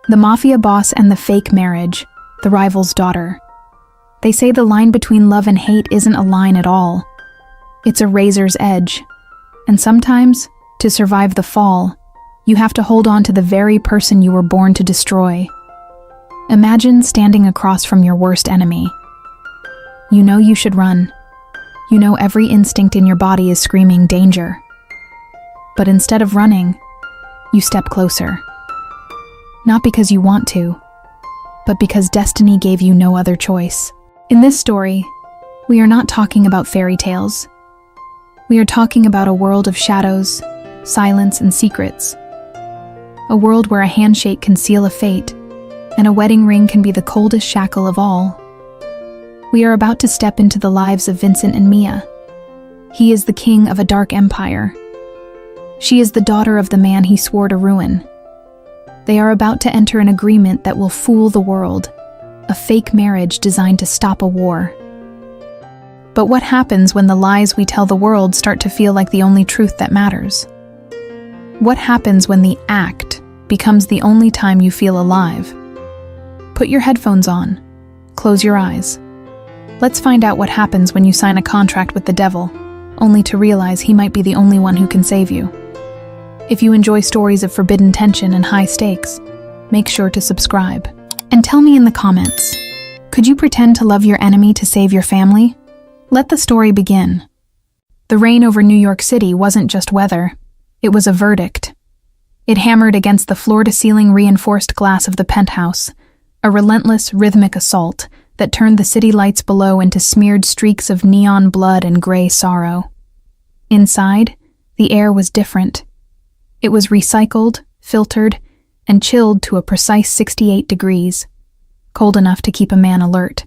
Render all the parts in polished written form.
The Mafia boss and the fake marriage, the rival's daughter. They say the line between love and hate isn't a line at all. It's a razor's edge. And sometimes, to survive the fall, you have to hold on to the very person you were born to destroy. Imagine standing across from your worst enemy. You know you should run. You know every instinct in your body is screaming danger. But instead of running, you step closer. Not because you want to, but because destiny gave you no other choice. In this story, we are not talking about fairy tales. We are talking about a world of shadows, silence, and secrets. A world where a handshake can seal a fate, and a wedding ring can be the coldest shackle of all. We are about to step into the lives of Vincent and Mia. He is the king of a dark empire. She is the daughter of the man he swore to ruin. They are about to enter an agreement that will fool the world, a fake marriage designed to stop a war. But what happens when the lies we tell the world start to feel like the only truth that matters? What happens when the act becomes the only time you feel alive? Put your headphones on. Close your eyes. Let's find out what happens when you sign a contract with the devil, only to realize he might be the only one who can save you. If you enjoy stories of forbidden tension and high stakes, make sure to subscribe. And tell me in the comments, could you pretend to love your enemy to save your family? Let the story begin. The rain over New York City wasn't just weather, it was a verdict. It hammered against the floor-to-ceiling reinforced glass of the penthouse, a relentless, rhythmic assault that turned the city lights below into smeared streaks of neon blood and gray sorrow. Inside, the air was different. It was recycled, filtered, and chilled to a precise 68 degrees, cold enough to keep a man alert,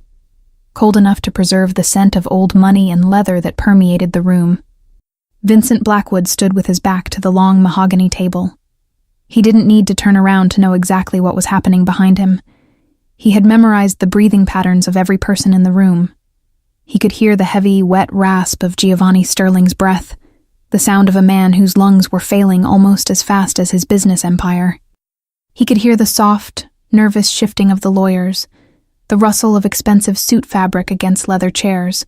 cold enough to preserve the scent of old money and leather that permeated the room. Vincent Blackwood stood with his back to the long mahogany table. He didn't need to turn around to know exactly what was happening behind him. He had memorized the breathing patterns of every person in the room. He could hear the heavy, wet rasp of Giovanni Sterling's breath, the sound of a man whose lungs were failing almost as fast as his business empire. He could hear the soft, nervous shifting of the lawyers, the rustle of expensive suit fabric against leather chairs,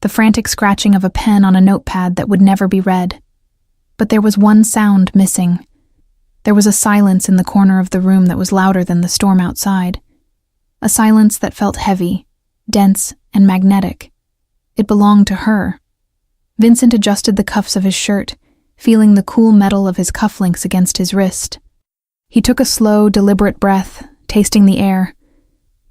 the frantic scratching of a pen on a notepad that would never be read. But there was one sound missing. There was a silence in the corner of the room that was louder than the storm outside. A silence that felt heavy, dense, and magnetic. It belonged to her. Vincent adjusted the cuffs of his shirt, feeling the cool metal of his cufflinks against his wrist. He took a slow, deliberate breath, tasting the air.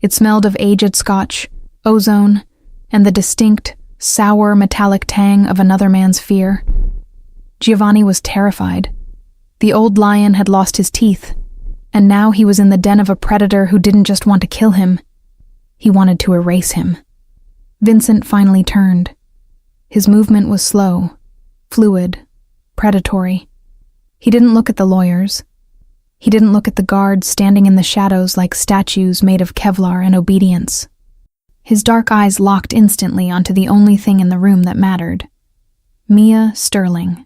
It smelled of aged scotch, ozone, and the distinct, sour, metallic tang of another man's fear. Giovanni was terrified. The old lion had lost his teeth, and now he was in the den of a predator who didn't just want to kill him. He wanted to erase him. Vincent finally turned. His movement was slow, fluid, predatory. He didn't look at the lawyers. He didn't look at the guards standing in the shadows like statues made of Kevlar and obedience. His dark eyes locked instantly onto the only thing in the room that mattered. Mia Sterling.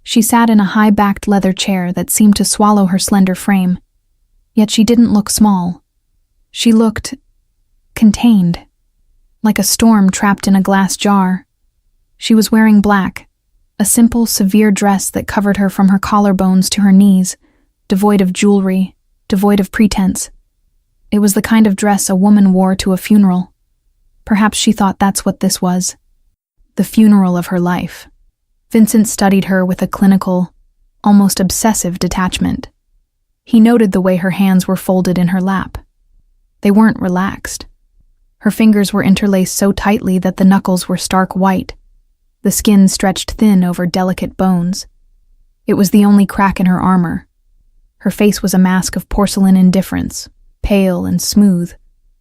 She sat in a high-backed leather chair that seemed to swallow her slender frame. Yet she didn't look small. She looked contained, like a storm trapped in a glass jar. She was wearing black, a simple, severe dress that covered her from her collarbones to her knees, devoid of jewelry, devoid of pretense. It was the kind of dress a woman wore to a funeral. Perhaps she thought that's what this was. The funeral of her life. Vincent studied her with a clinical, almost obsessive detachment. He noted the way her hands were folded in her lap. They weren't relaxed. Her fingers were interlaced so tightly that the knuckles were stark white. The skin stretched thin over delicate bones. It was the only crack in her armor. Her face was a mask of porcelain indifference, pale and smooth,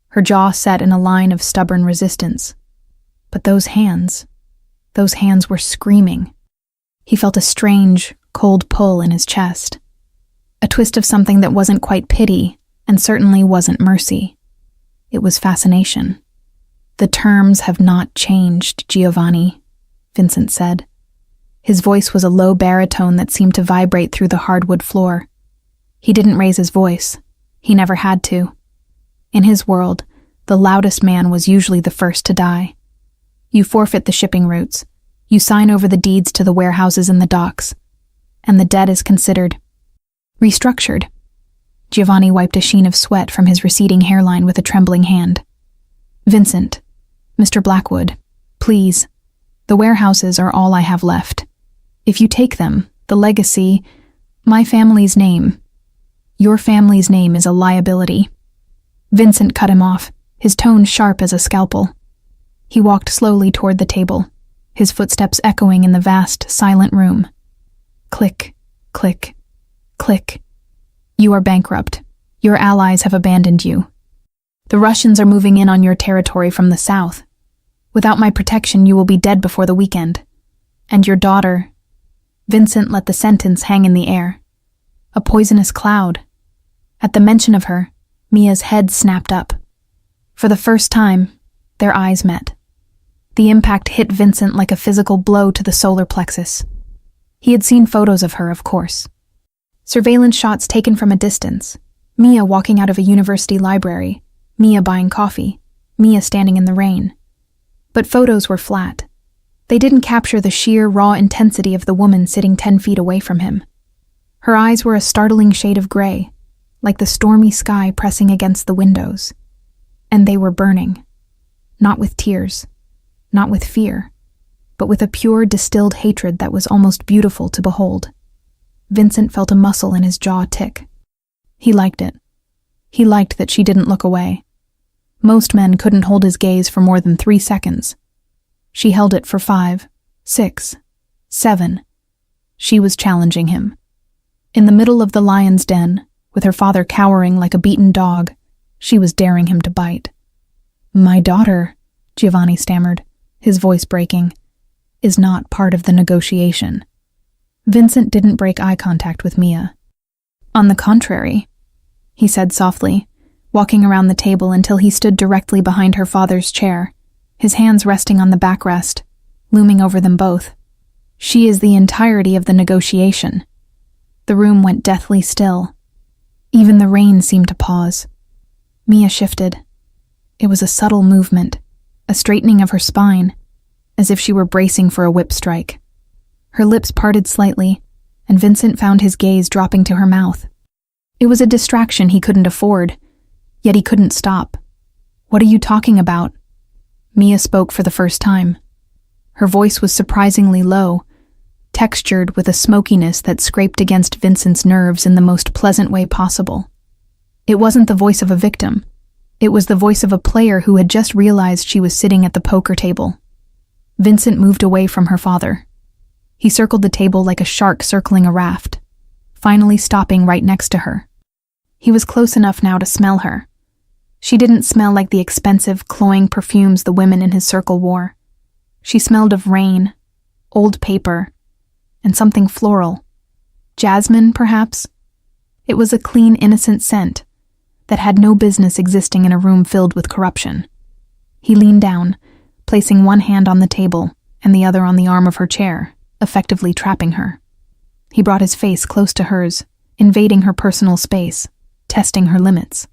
her jaw set in a line of stubborn resistance. But those hands were screaming. He felt a strange, cold pull in his chest. A twist of something that wasn't quite pity, and certainly wasn't mercy. It was fascination. "The terms have not changed, Giovanni," Vincent said. His voice was a low baritone that seemed to vibrate through the hardwood floor. He didn't raise his voice. He never had to. In his world, the loudest man was usually the first to die. You forfeit the shipping routes. You sign over the deeds to the warehouses and the docks. And the debt is considered restructured. Giovanni wiped a sheen of sweat from his receding hairline with a trembling hand. Vincent, Mr. Blackwood, please. The warehouses are all I have left. If you take them, the legacy, my family's name, your family's name is a liability. Vincent cut him off, his tone sharp as a scalpel. He walked slowly toward the table, his footsteps echoing in the vast, silent room. Click, click, click. You are bankrupt. Your allies have abandoned you. The Russians are moving in on your territory from the south. Without my protection, you will be dead before the weekend. And your daughter... Vincent let the sentence hang in the air. A poisonous cloud. At the mention of her, Mia's head snapped up. For the first time, their eyes met. The impact hit Vincent like a physical blow to the solar plexus. He had seen photos of her, of course. Surveillance shots taken from a distance. Mia walking out of a university library. Mia buying coffee. Mia standing in the rain. But photos were flat. They didn't capture the sheer, raw intensity of the woman sitting 10 feet away from him. Her eyes were a startling shade of gray, like the stormy sky pressing against the windows. And they were burning. Not with tears, not with fear, but with a pure, distilled hatred that was almost beautiful to behold. Vincent felt a muscle in his jaw tick. He liked it. He liked that she didn't look away. Most men couldn't hold his gaze for more than 3 seconds. She held it for 5, 6, 7. She was challenging him. In the middle of the lion's den, with her father cowering like a beaten dog, she was daring him to bite. My daughter, Giovanni stammered, his voice breaking, is not part of the negotiation. Vincent didn't break eye contact with Mia. On the contrary, he said softly, walking around the table until he stood directly behind her father's chair, his hands resting on the backrest, looming over them both. She is the entirety of the negotiation. The room went deathly still. Even the rain seemed to pause. Mia shifted. It was a subtle movement, a straightening of her spine, as if she were bracing for a whip strike. Her lips parted slightly, and Vincent found his gaze dropping to her mouth. It was a distraction he couldn't afford, yet he couldn't stop. What are you talking about? Mia spoke for the first time. Her voice was surprisingly low, textured with a smokiness that scraped against Vincent's nerves in the most pleasant way possible. It wasn't the voice of a victim. It was the voice of a player who had just realized she was sitting at the poker table. Vincent moved away from her father. He circled the table like a shark circling a raft, finally stopping right next to her. He was close enough now to smell her. She didn't smell like the expensive, cloying perfumes the women in his circle wore. She smelled of rain, old paper, and something floral. Jasmine, perhaps? It was a clean, innocent scent that had no business existing in a room filled with corruption. He leaned down, placing one hand on the table and the other on the arm of her chair, effectively trapping her. He brought his face close to hers, invading her personal space, testing her limits.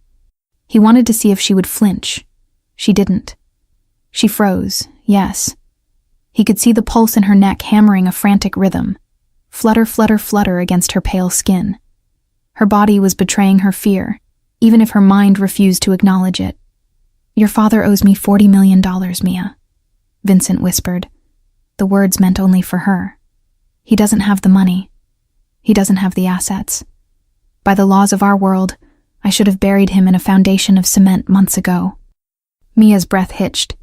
He wanted to see if she would flinch. She didn't. She froze, yes. He could see the pulse in her neck hammering a frantic rhythm. Flutter, flutter, flutter against her pale skin. Her body was betraying her fear, even if her mind refused to acknowledge it. Your father owes me $40 million, Mia, Vincent whispered. The words meant only for her. He doesn't have the money. He doesn't have the assets. By the laws of our world, I should have buried him in a foundation of cement months ago. Mia's breath hitched.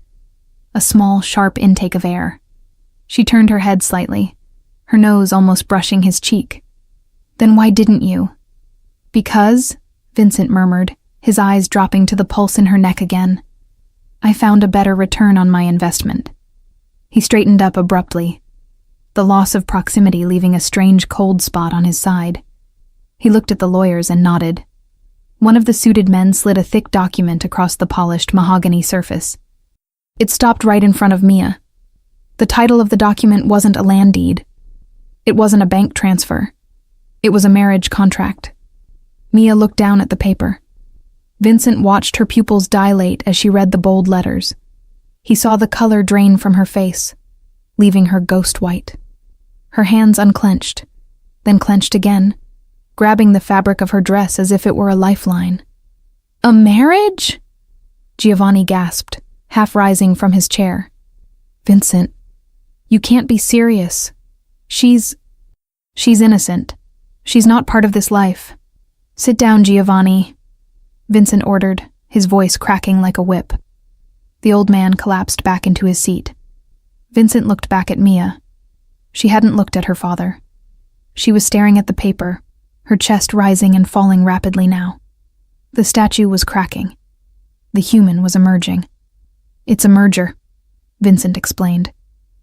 A small, sharp intake of air. She turned her head slightly, her nose almost brushing his cheek. Then why didn't you? Because, Vincent murmured, his eyes dropping to the pulse in her neck again. I found a better return on my investment. He straightened up abruptly, the loss of proximity leaving a strange cold spot on his side. He looked at the lawyers and nodded. One of the suited men slid a thick document across the polished mahogany surface. It stopped right in front of Mia. The title of the document wasn't a land deed. It wasn't a bank transfer. It was a marriage contract. Mia looked down at the paper, Vincent watched her pupils dilate as she read the bold letters. He saw the color drain from her face, leaving her ghost white. Her hands unclenched, then clenched again, grabbing the fabric of her dress as if it were a lifeline. "A marriage?" Giovanni gasped, half rising from his chair. "Vincent, you can't be serious. She's innocent. She's not part of this life. Sit down, Giovanni," Vincent ordered, his voice cracking like a whip. The old man collapsed back into his seat. Vincent looked back at Mia. She hadn't looked at her father. She was staring at the paper, her chest rising and falling rapidly now. The statue was cracking. The human was emerging. "It's a merger," Vincent explained,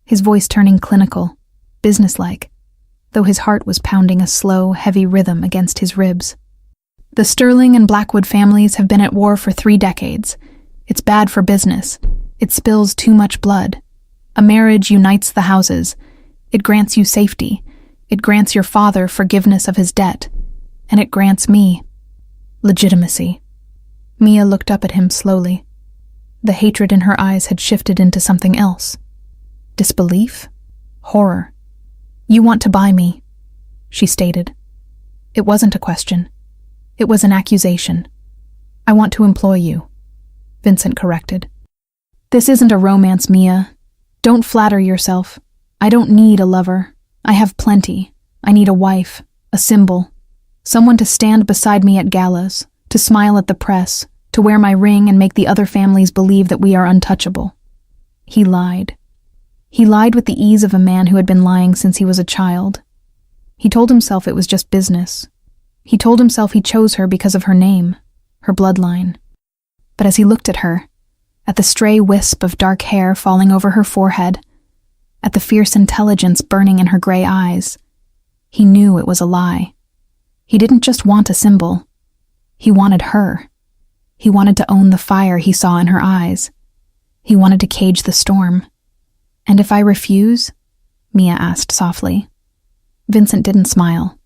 his voice turning clinical, businesslike, though his heart was pounding a slow, heavy rhythm against his ribs. "The Sterling and Blackwood families have been at war for 3 decades. It's bad for business. It spills too much blood. A marriage unites the houses. It grants you safety. It grants your father forgiveness of his debt. And it grants me legitimacy." Mia looked up at him slowly. The hatred in her eyes had shifted into something else. Disbelief? Horror. "You want to buy me," she stated. It wasn't a question. It was an accusation. "I want to employ you," Vincent corrected. "This isn't a romance, Mia. Don't flatter yourself. I don't need a lover. I have plenty. I need a wife, a symbol, someone to stand beside me at galas, to smile at the press, to wear my ring and make the other families believe that we are untouchable." He lied. He lied with the ease of a man who had been lying since he was a child. He told himself it was just business. He told himself he chose her because of her name, her bloodline. But as he looked at her, at the stray wisp of dark hair falling over her forehead, at the fierce intelligence burning in her gray eyes, he knew it was a lie. He didn't just want a symbol. He wanted her. He wanted to own the fire he saw in her eyes. He wanted to cage the storm. "And if I refuse?" Mia asked softly. Vincent didn't smile.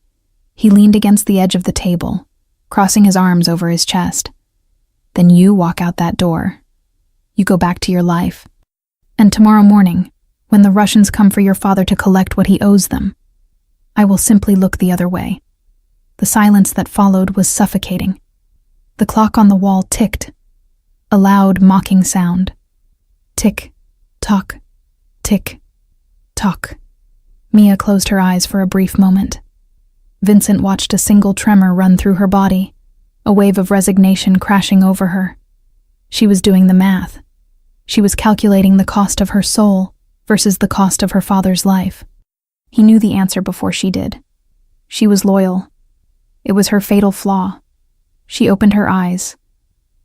He leaned against the edge of the table, crossing his arms over his chest. "Then you walk out that door. You go back to your life. And tomorrow morning, when the Russians come for your father to collect what he owes them, I will simply look the other way." The silence that followed was suffocating. The clock on the wall ticked, a loud, mocking sound. Tick, tock, tick, tock. Mia closed her eyes for a brief moment. Vincent watched a single tremor run through her body, a wave of resignation crashing over her. She was doing the math. She was calculating the cost of her soul versus the cost of her father's life. He knew the answer before she did. She was loyal. It was her fatal flaw. She opened her eyes.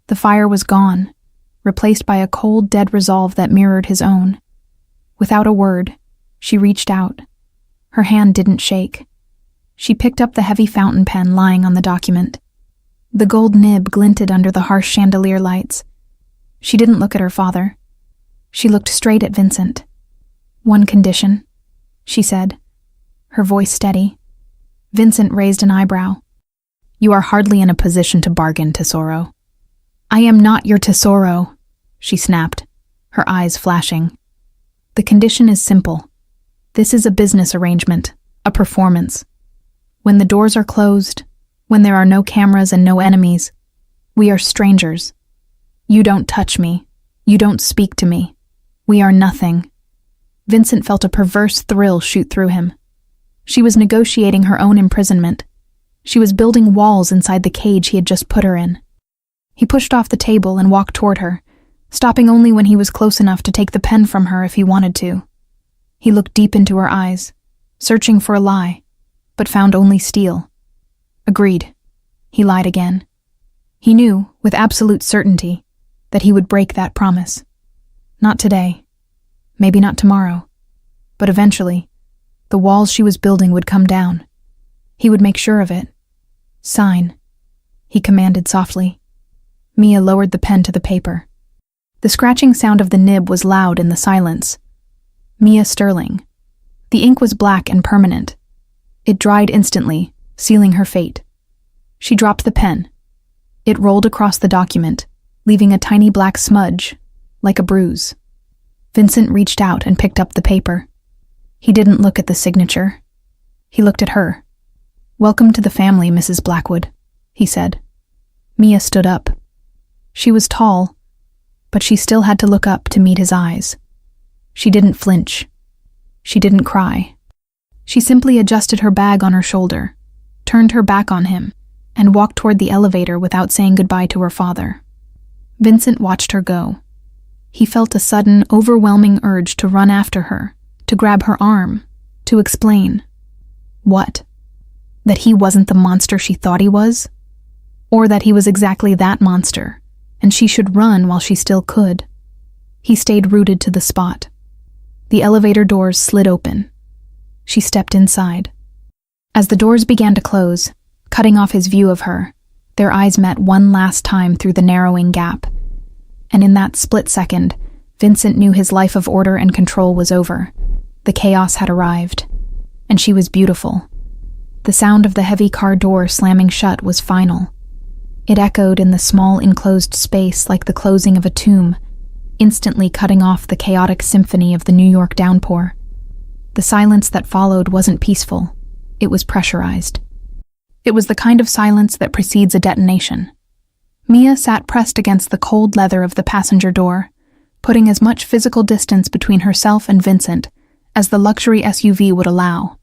The fire was gone, replaced by a cold, dead resolve that mirrored his own. Without a word, she reached out. Her hand didn't shake. She picked up the heavy fountain pen lying on the document. The gold nib glinted under the harsh chandelier lights. She didn't look at her father. She looked straight at Vincent. "One condition," she said, her voice steady. Vincent raised an eyebrow. "You are hardly in a position to bargain, Tesoro." "I am not your Tesoro," she snapped, her eyes flashing. "The condition is simple. This is a business arrangement, a performance. When the doors are closed, when there are no cameras and no enemies, we are strangers. You don't touch me. You don't speak to me. We are nothing." Vincent felt a perverse thrill shoot through him. She was negotiating her own imprisonment. She was building walls inside the cage he had just put her in. He pushed off the table and walked toward her, stopping only when he was close enough to take the pen from her if he wanted to. He looked deep into her eyes, searching for a lie, but found only steel. Agreed. He lied again. He knew, with absolute certainty, that he would break that promise. Not today. Maybe not tomorrow. But eventually, the walls she was building would come down. He would make sure of it. "Sign," he commanded softly. Mia lowered the pen to the paper. The scratching sound of the nib was loud in the silence. Mia Sterling. The ink was black and permanent. It dried instantly, sealing her fate. She dropped the pen. It rolled across the document, leaving a tiny black smudge, like a bruise. Vincent reached out and picked up the paper. He didn't look at the signature. He looked at her. "Welcome to the family, Mrs. Blackwood," he said. Mia stood up. She was tall, but she still had to look up to meet his eyes. She didn't flinch. She didn't cry. She simply adjusted her bag on her shoulder, turned her back on him, and walked toward the elevator without saying goodbye to her father. Vincent watched her go. He felt a sudden, overwhelming urge to run after her, to grab her arm, to explain. What? That he wasn't the monster she thought he was? Or that he was exactly that monster, and she should run while she still could? He stayed rooted to the spot. The elevator doors slid open. She stepped inside. As the doors began to close, cutting off his view of her, their eyes met one last time through the narrowing gap. And in that split second, Vincent knew his life of order and control was over. The chaos had arrived. And she was beautiful. The sound of the heavy car door slamming shut was final. It echoed in the small enclosed space like the closing of a tomb, instantly cutting off the chaotic symphony of the New York downpour. The silence that followed wasn't peaceful. It was pressurized. It was the kind of silence that precedes a detonation. Mia sat pressed against the cold leather of the passenger door, putting as much physical distance between herself and Vincent as the luxury SUV would allow.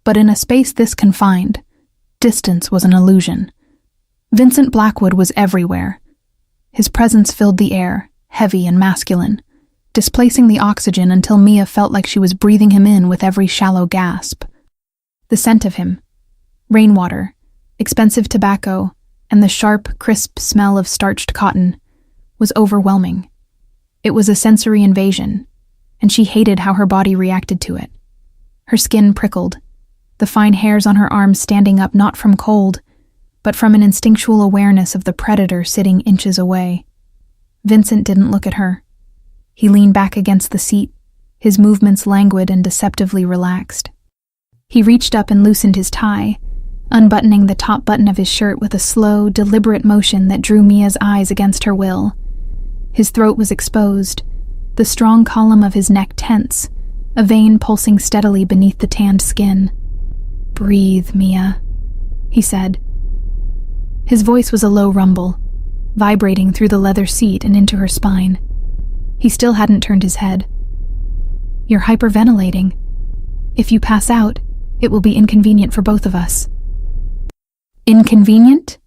But in a space this confined, distance was an illusion. Vincent Blackwood was everywhere. His presence filled the air, heavy and masculine, displacing the oxygen until Mia felt like she was breathing him in with every shallow gasp. The scent of him, rainwater, expensive tobacco, and the sharp, crisp smell of starched cotton, was overwhelming. It was a sensory invasion, and she hated how her body reacted to it. Her skin prickled, the fine hairs on her arms standing up not from cold, but from an instinctual awareness of the predator sitting inches away. Vincent didn't look at her. He leaned back against the seat, his movements languid and deceptively relaxed. He reached up and loosened his tie, unbuttoning the top button of his shirt with a slow, deliberate motion that drew Mia's eyes against her will. His throat was exposed, the strong column of his neck tense, a vein pulsing steadily beneath the tanned skin. "Breathe, Mia," he said. His voice was a low rumble, vibrating through the leather seat and into her spine. He still hadn't turned his head. "You're hyperventilating. If you pass out, it will be inconvenient for both of us." "Inconvenient?"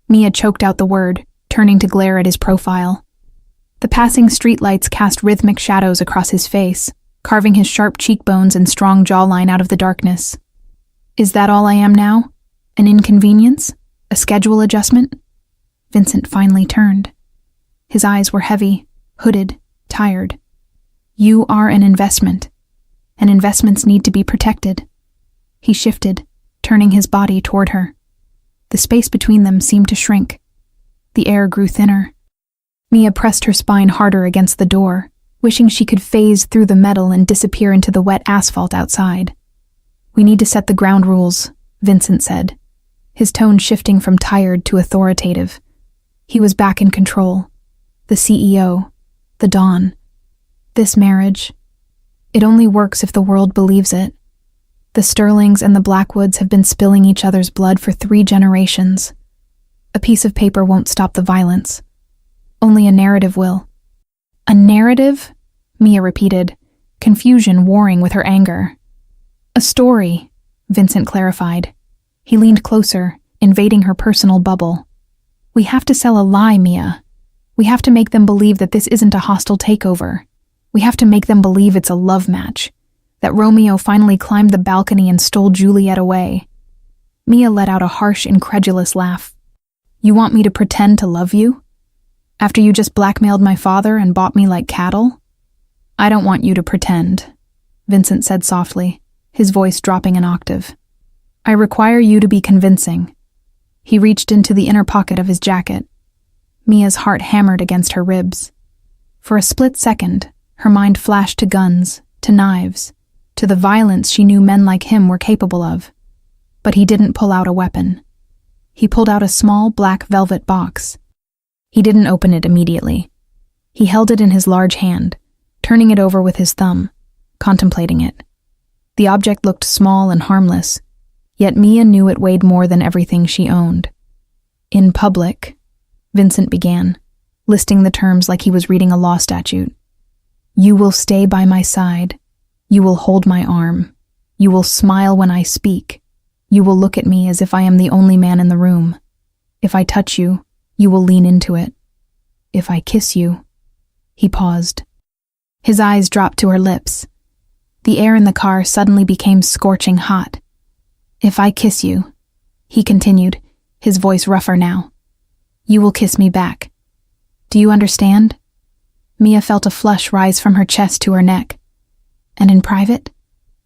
Mia choked out the word, turning to glare at his profile. The passing streetlights cast rhythmic shadows across his face, carving his sharp cheekbones and strong jawline out of the darkness. "Is that all I am now? An inconvenience? A schedule adjustment?" Vincent finally turned. His eyes were heavy, hooded, tired. "You are an investment, and investments need to be protected." He shifted, turning his body toward her. The space between them seemed to shrink. The air grew thinner. Mia pressed her spine harder against the door, wishing she could phase through the metal and disappear into the wet asphalt outside. "We need to set the ground rules," Vincent said, his tone shifting from tired to authoritative. He was back in control. The CEO, the Don. This marriage, it only works if the world believes it. The Sterlings and the Blackwoods have been spilling each other's blood for 3 generations. A piece of paper won't stop the violence. Only a narrative will. "A narrative?" Mia repeated, confusion warring with her anger. "A story," Vincent clarified. He leaned closer, invading her personal bubble. "We have to sell a lie, Mia. We have to make them believe that this isn't a hostile takeover. We have to make them believe it's a love match, that Romeo finally climbed the balcony and stole Juliet away." Mia let out a harsh, incredulous laugh. "You want me to pretend to love you? After you just blackmailed my father and bought me like cattle?" "I don't want you to pretend," Vincent said softly, his voice dropping an octave. "I require you to be convincing." He reached into the inner pocket of his jacket. Mia's heart hammered against her ribs. For a split second, her mind flashed to guns, to knives, to the violence she knew men like him were capable of. But he didn't pull out a weapon. He pulled out a small black velvet box. He didn't open it immediately. He held it in his large hand, turning it over with his thumb, contemplating it. The object looked small and harmless, yet Mia knew it weighed more than everything she owned. In public, Vincent began, listing the terms like he was reading a law statute. You will stay by my side. You will hold my arm. You will smile when I speak. You will look at me as if I am the only man in the room. If I touch you, you will lean into it. If I kiss you... He paused. His eyes dropped to her lips. The air in the car suddenly became scorching hot. If I kiss you, he continued, his voice rougher now, you will kiss me back. Do you understand? Mia felt a flush rise from her chest to her neck. And in private?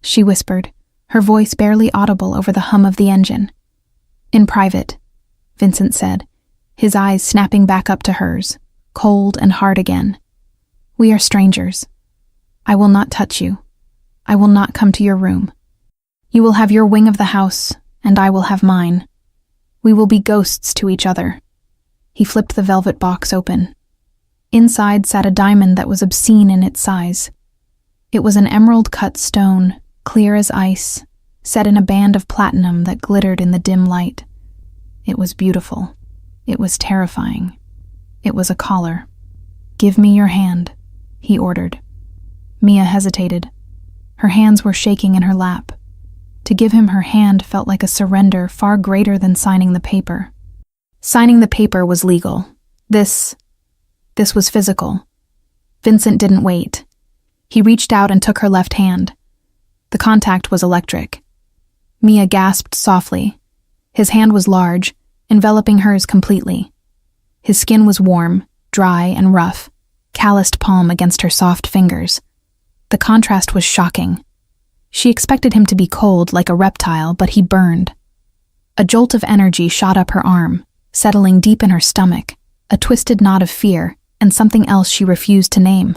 She whispered, her voice barely audible over the hum of the engine. In private, Vincent said, his eyes snapping back up to hers, cold and hard again. We are strangers. I will not touch you. I will not come to your room. You will have your wing of the house, and I will have mine. We will be ghosts to each other. He flipped the velvet box open. Inside sat a diamond that was obscene in its size. It was an emerald-cut stone, clear as ice, set in a band of platinum that glittered in the dim light. It was beautiful. It was terrifying. It was a collar. Give me your hand, he ordered. Mia hesitated. Her hands were shaking in her lap. To give him her hand felt like a surrender far greater than signing the paper. Signing the paper was legal. This was physical. Vincent didn't wait. He reached out and took her left hand. The contact was electric. Mia gasped softly. His hand was large, enveloping hers completely. His skin was warm, dry, and rough, calloused palm against her soft fingers. The contrast was shocking. She expected him to be cold like a reptile, but he burned. A jolt of energy shot up her arm, settling deep in her stomach, a twisted knot of fear, and something else she refused to name.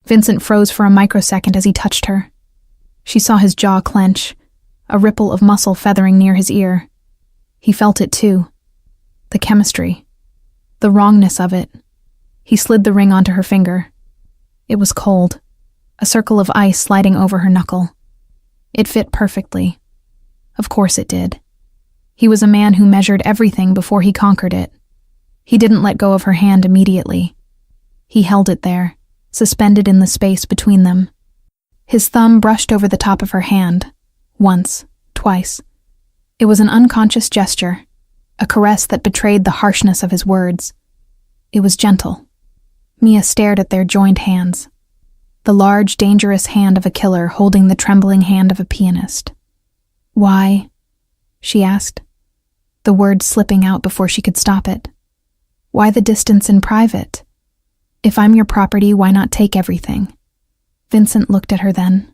Vincent froze for a microsecond as he touched her. She saw his jaw clench, a ripple of muscle feathering near his ear. He felt it too. The chemistry. The wrongness of it. He slid the ring onto her finger. It was cold, a circle of ice sliding over her knuckle. It fit perfectly. Of course it did. He was a man who measured everything before he conquered it. He didn't let go of her hand immediately. He held it there, suspended in the space between them. His thumb brushed over the top of her hand, once, twice. It was an unconscious gesture, a caress that betrayed the harshness of his words. It was gentle. Mia stared at their joined hands. The large, dangerous hand of a killer holding the trembling hand of a pianist. Why? She asked, the words slipping out before she could stop it. Why the distance in private? If I'm your property, why not take everything? Vincent looked at her then,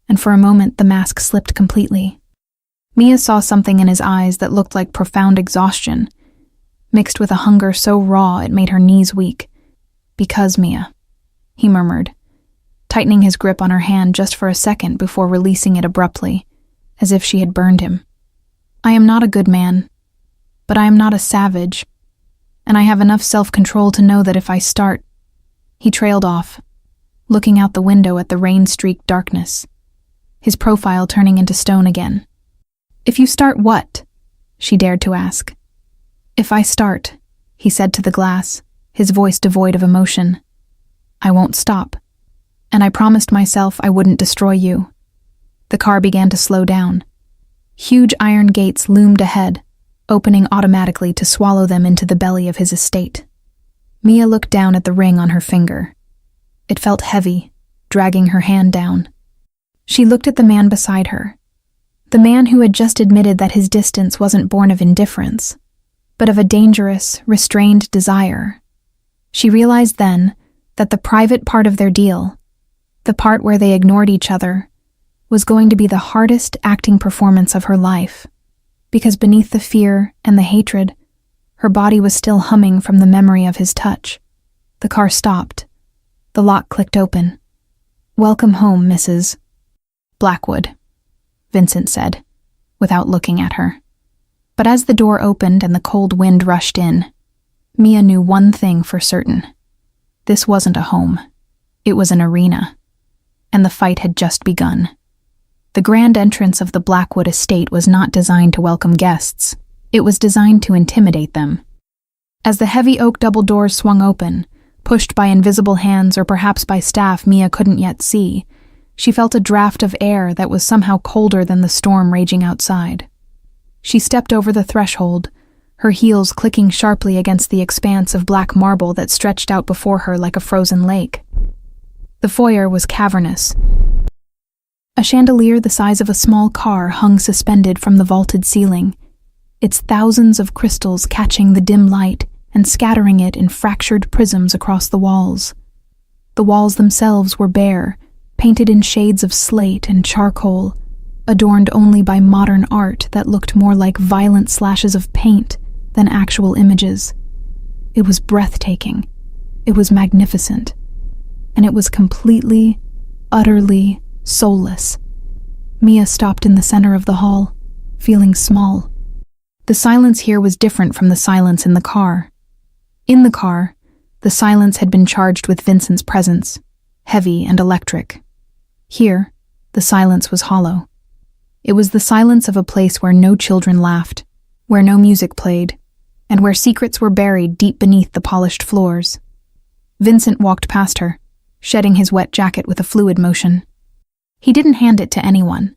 and for a moment the mask slipped completely. Mia saw something in his eyes that looked like profound exhaustion, mixed with a hunger so raw it made her knees weak. Because, Mia, he murmured, tightening his grip on her hand just for a second before releasing it abruptly, as if she had burned him. I am not a good man, but I am not a savage, and I have enough self-control to know that if I start... He trailed off, looking out the window at the rain-streaked darkness, his profile turning into stone again. If you start what? She dared to ask. If I start, he said to the glass, his voice devoid of emotion, I won't stop. And I promised myself I wouldn't destroy you. The car began to slow down. Huge iron gates loomed ahead, opening automatically to swallow them into the belly of his estate. Mia looked down at the ring on her finger. It felt heavy, dragging her hand down. She looked at the man beside her, the man who had just admitted that his distance wasn't born of indifference, but of a dangerous, restrained desire. She realized then that the private part of their deal, the part where they ignored each other, was going to be the hardest acting performance of her life, because beneath the fear and the hatred, her body was still humming from the memory of his touch. The car stopped. The lock clicked open. Welcome home, Mrs. Blackwood, Vincent said, without looking at her. But as the door opened and the cold wind rushed in, Mia knew one thing for certain. This wasn't a home. It was an arena. And the fight had just begun. The grand entrance of the Blackwood estate was not designed to welcome guests. It was designed to intimidate them. As the heavy oak double doors swung open, pushed by invisible hands or perhaps by staff Mia couldn't yet see, she felt a draft of air that was somehow colder than the storm raging outside. She stepped over the threshold, her heels clicking sharply against the expanse of black marble that stretched out before her like a frozen lake. The foyer was cavernous. A chandelier the size of a small car hung suspended from the vaulted ceiling, its thousands of crystals catching the dim light and scattering it in fractured prisms across the walls. The walls themselves were bare, painted in shades of slate and charcoal, adorned only by modern art that looked more like violent slashes of paint than actual images. It was breathtaking. It was magnificent. And it was completely, utterly soulless. Mia stopped in the center of the hall, feeling small. The silence here was different from the silence in the car. In the car, the silence had been charged with Vincent's presence, heavy and electric. Here, the silence was hollow. It was the silence of a place where no children laughed, where no music played, and where secrets were buried deep beneath the polished floors. Vincent walked past her, shedding his wet jacket with a fluid motion. He didn't hand it to anyone.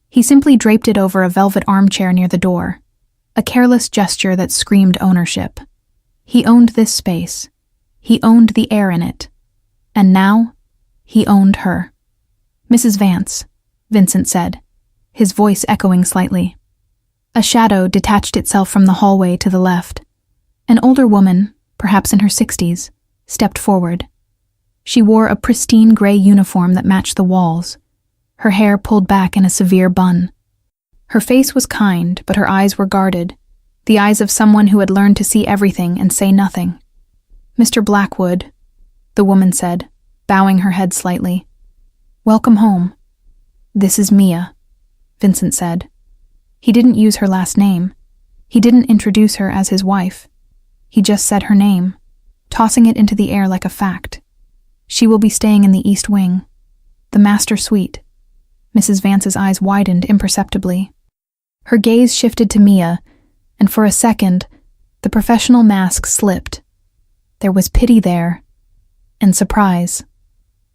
He simply draped it over a velvet armchair near the door, a careless gesture that screamed ownership. He owned this space. He owned the air in it. And now, he owned her. "Mrs. Vance," Vincent said, his voice echoing slightly. A shadow detached itself from the hallway to the left. An older woman, perhaps in her 60s, stepped forward. She wore a pristine gray uniform that matched the walls, her hair pulled back in a severe bun. Her face was kind, but her eyes were guarded, the eyes of someone who had learned to see everything and say nothing. "Mr. Blackwood," the woman said, bowing her head slightly. "Welcome home." "This is Mia," Vincent said. He didn't use her last name. He didn't introduce her as his wife. He just said her name, tossing it into the air like a fact. "She will be staying in the East Wing, the master suite." Mrs. Vance's eyes widened imperceptibly. Her gaze shifted to Mia, and for a second, the professional mask slipped. There was pity there, and surprise.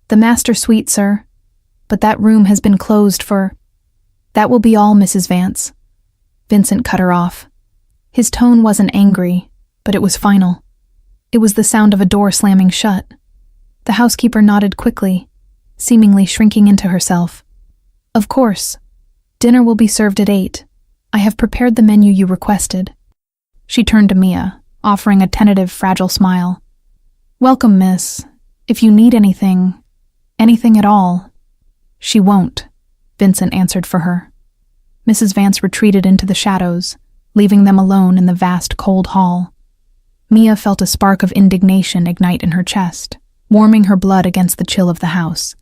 "The master suite, sir, but that room has been closed for—" "That will be all, Mrs. Vance." Vincent cut her off. His tone wasn't angry, but it was final. It was the sound of a door slamming shut. The housekeeper nodded quickly, seemingly shrinking into herself. "Of course. Dinner will be served at 8. I have prepared the menu you requested." She turned to Mia, offering a tentative, fragile smile. "Welcome, miss. If you need anything at all." "She won't," Vincent answered for her. Mrs. Vance retreated into the shadows, leaving them alone in the vast, cold hall. Mia felt a spark of indignation ignite in her chest, warming her blood against the chill of the house.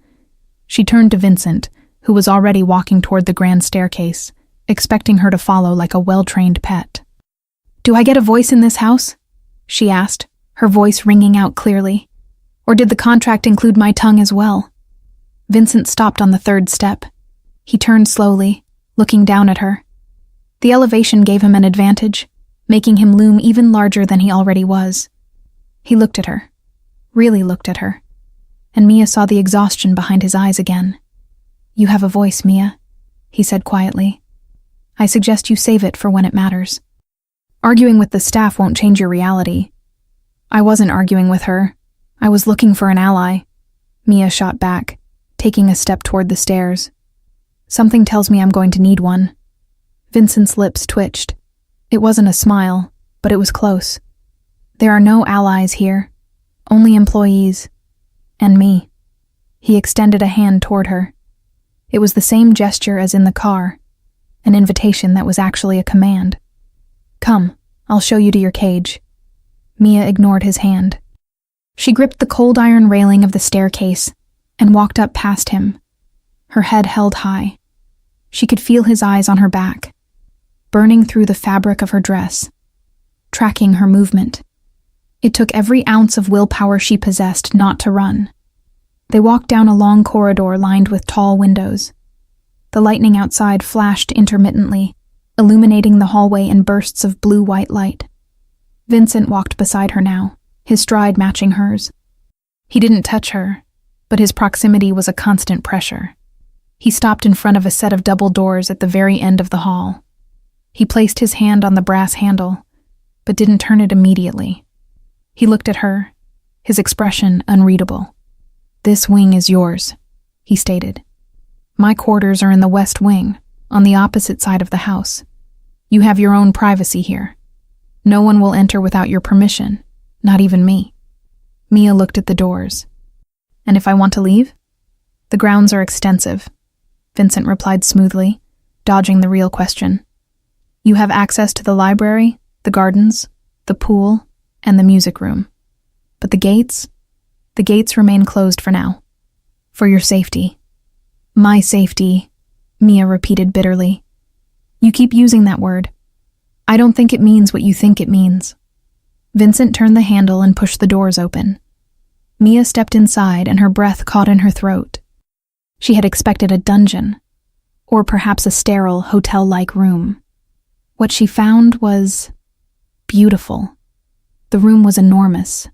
She turned to Vincent, who was already walking toward the grand staircase, expecting her to follow like a well-trained pet. "Do I get a voice in this house?" she asked, her voice ringing out clearly. "Or did the contract include my tongue as well?" Vincent stopped on the third step. He turned slowly, looking down at her. The elevation gave him an advantage, making him loom even larger than he already was. He looked at her, really looked at her, and Mia saw the exhaustion behind his eyes again. "You have a voice, Mia," he said quietly. "I suggest you save it for when it matters. Arguing with the staff won't change your reality." "I wasn't arguing with her. I was looking for an ally," Mia shot back, taking a step toward the stairs. "Something tells me I'm going to need one." Vincent's lips twitched. It wasn't a smile, but it was close. "There are no allies here, only employees. And me." He extended a hand toward her. It was the same gesture as in the car, an invitation that was actually a command. "Come, I'll show you to your cage." Mia ignored his hand. She gripped the cold iron railing of the staircase and walked up past him, her head held high. She could feel his eyes on her back. burning through the fabric of her dress, tracking her movement. It took every ounce of willpower she possessed not to run. They walked down a long corridor lined with tall windows. The lightning outside flashed intermittently, illuminating the hallway in bursts of blue-white light. Vincent walked beside her now, his stride matching hers. He didn't touch her, but his proximity was a constant pressure. He stopped in front of a set of double doors at the very end of the hall. He placed his hand on the brass handle, but didn't turn it immediately. He looked at her, his expression unreadable. "This wing is yours," he stated. "My quarters are in the west wing, on the opposite side of the house. You have your own privacy here. No one will enter without your permission, not even me." Mia looked at the doors. "And if I want to leave?" "The grounds are extensive," Vincent replied smoothly, dodging the real question. "You have access to the library, the gardens, the pool, and the music room. But the gates remain closed for now. For your safety." "My safety," Mia repeated bitterly. "You keep using that word. I don't think it means what you think it means." Vincent turned the handle and pushed the doors open. Mia stepped inside and her breath caught in her throat. She had expected a dungeon, or perhaps a sterile, hotel-like room. What she found was beautiful. The room was enormous,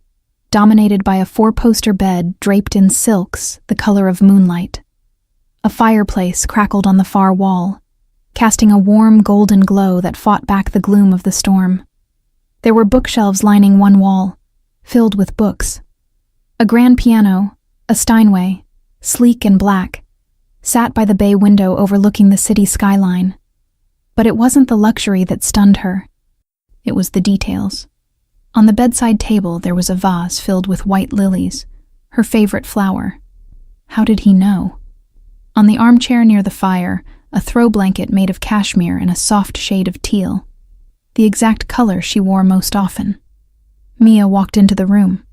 dominated by a 4-poster bed draped in silks the color of moonlight. A fireplace crackled on the far wall, casting a warm golden glow that fought back the gloom of the storm. There were bookshelves lining one wall, filled with books. A grand piano, a Steinway, sleek and black, sat by the bay window overlooking the city skyline. But it wasn't the luxury that stunned her. It was the details. On the bedside table there was a vase filled with white lilies, her favorite flower. How did he know? On the armchair near the fire, a throw blanket made of cashmere in a soft shade of teal, the exact color she wore most often. Mia walked into the room,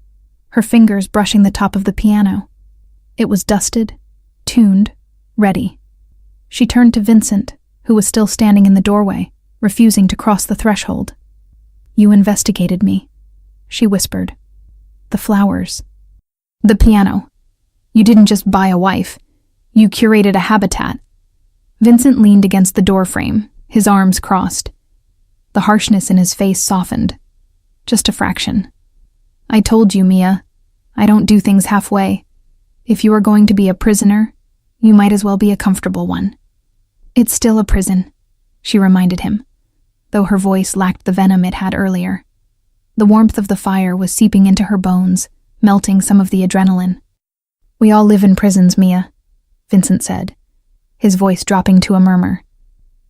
her fingers brushing the top of the piano. It was dusted, tuned, ready. She turned to Vincent, who was still standing in the doorway, refusing to cross the threshold. "You investigated me," she whispered. "The flowers. The piano. You didn't just buy a wife. You curated a habitat." Vincent leaned against the doorframe, his arms crossed. The harshness in his face softened. Just a fraction. "I told you, Mia. I don't do things halfway. If you are going to be a prisoner, you might as well be a comfortable one." "It's still a prison," she reminded him, though her voice lacked the venom it had earlier. The warmth of the fire was seeping into her bones, melting some of the adrenaline. "We all live in prisons, Mia," Vincent said, his voice dropping to a murmur.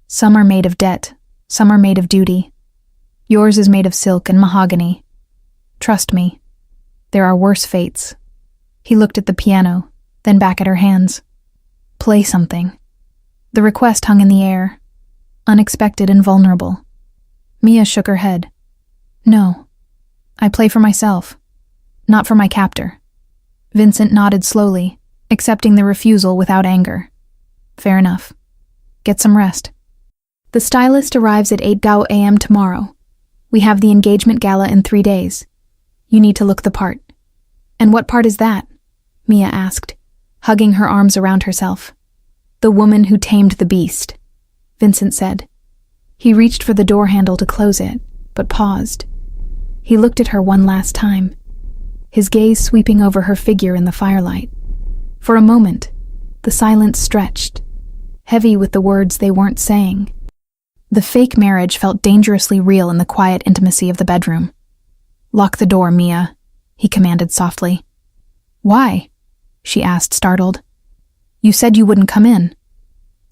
"Some are made of debt, some are made of duty. Yours is made of silk and mahogany. Trust me, there are worse fates." He looked at the piano, then back at her hands. "Play something." The request hung in the air, unexpected and vulnerable. Mia shook her head. "No, I play for myself, not for my captor." Vincent nodded slowly, accepting the refusal without anger. "Fair enough. Get some rest. The stylist arrives at 8 a.m. tomorrow. We have the engagement gala in 3 days. You need to look the part." "And what part is that?" Mia asked, hugging her arms around herself. "The woman who tamed the beast," Vincent said. He reached for the door handle to close it, but paused. He looked at her one last time, his gaze sweeping over her figure in the firelight. For a moment, the silence stretched, heavy with the words they weren't saying. The fake marriage felt dangerously real in the quiet intimacy of the bedroom. "Lock the door, Mia," he commanded softly. "Why?" she asked, startled. "You said you wouldn't come in."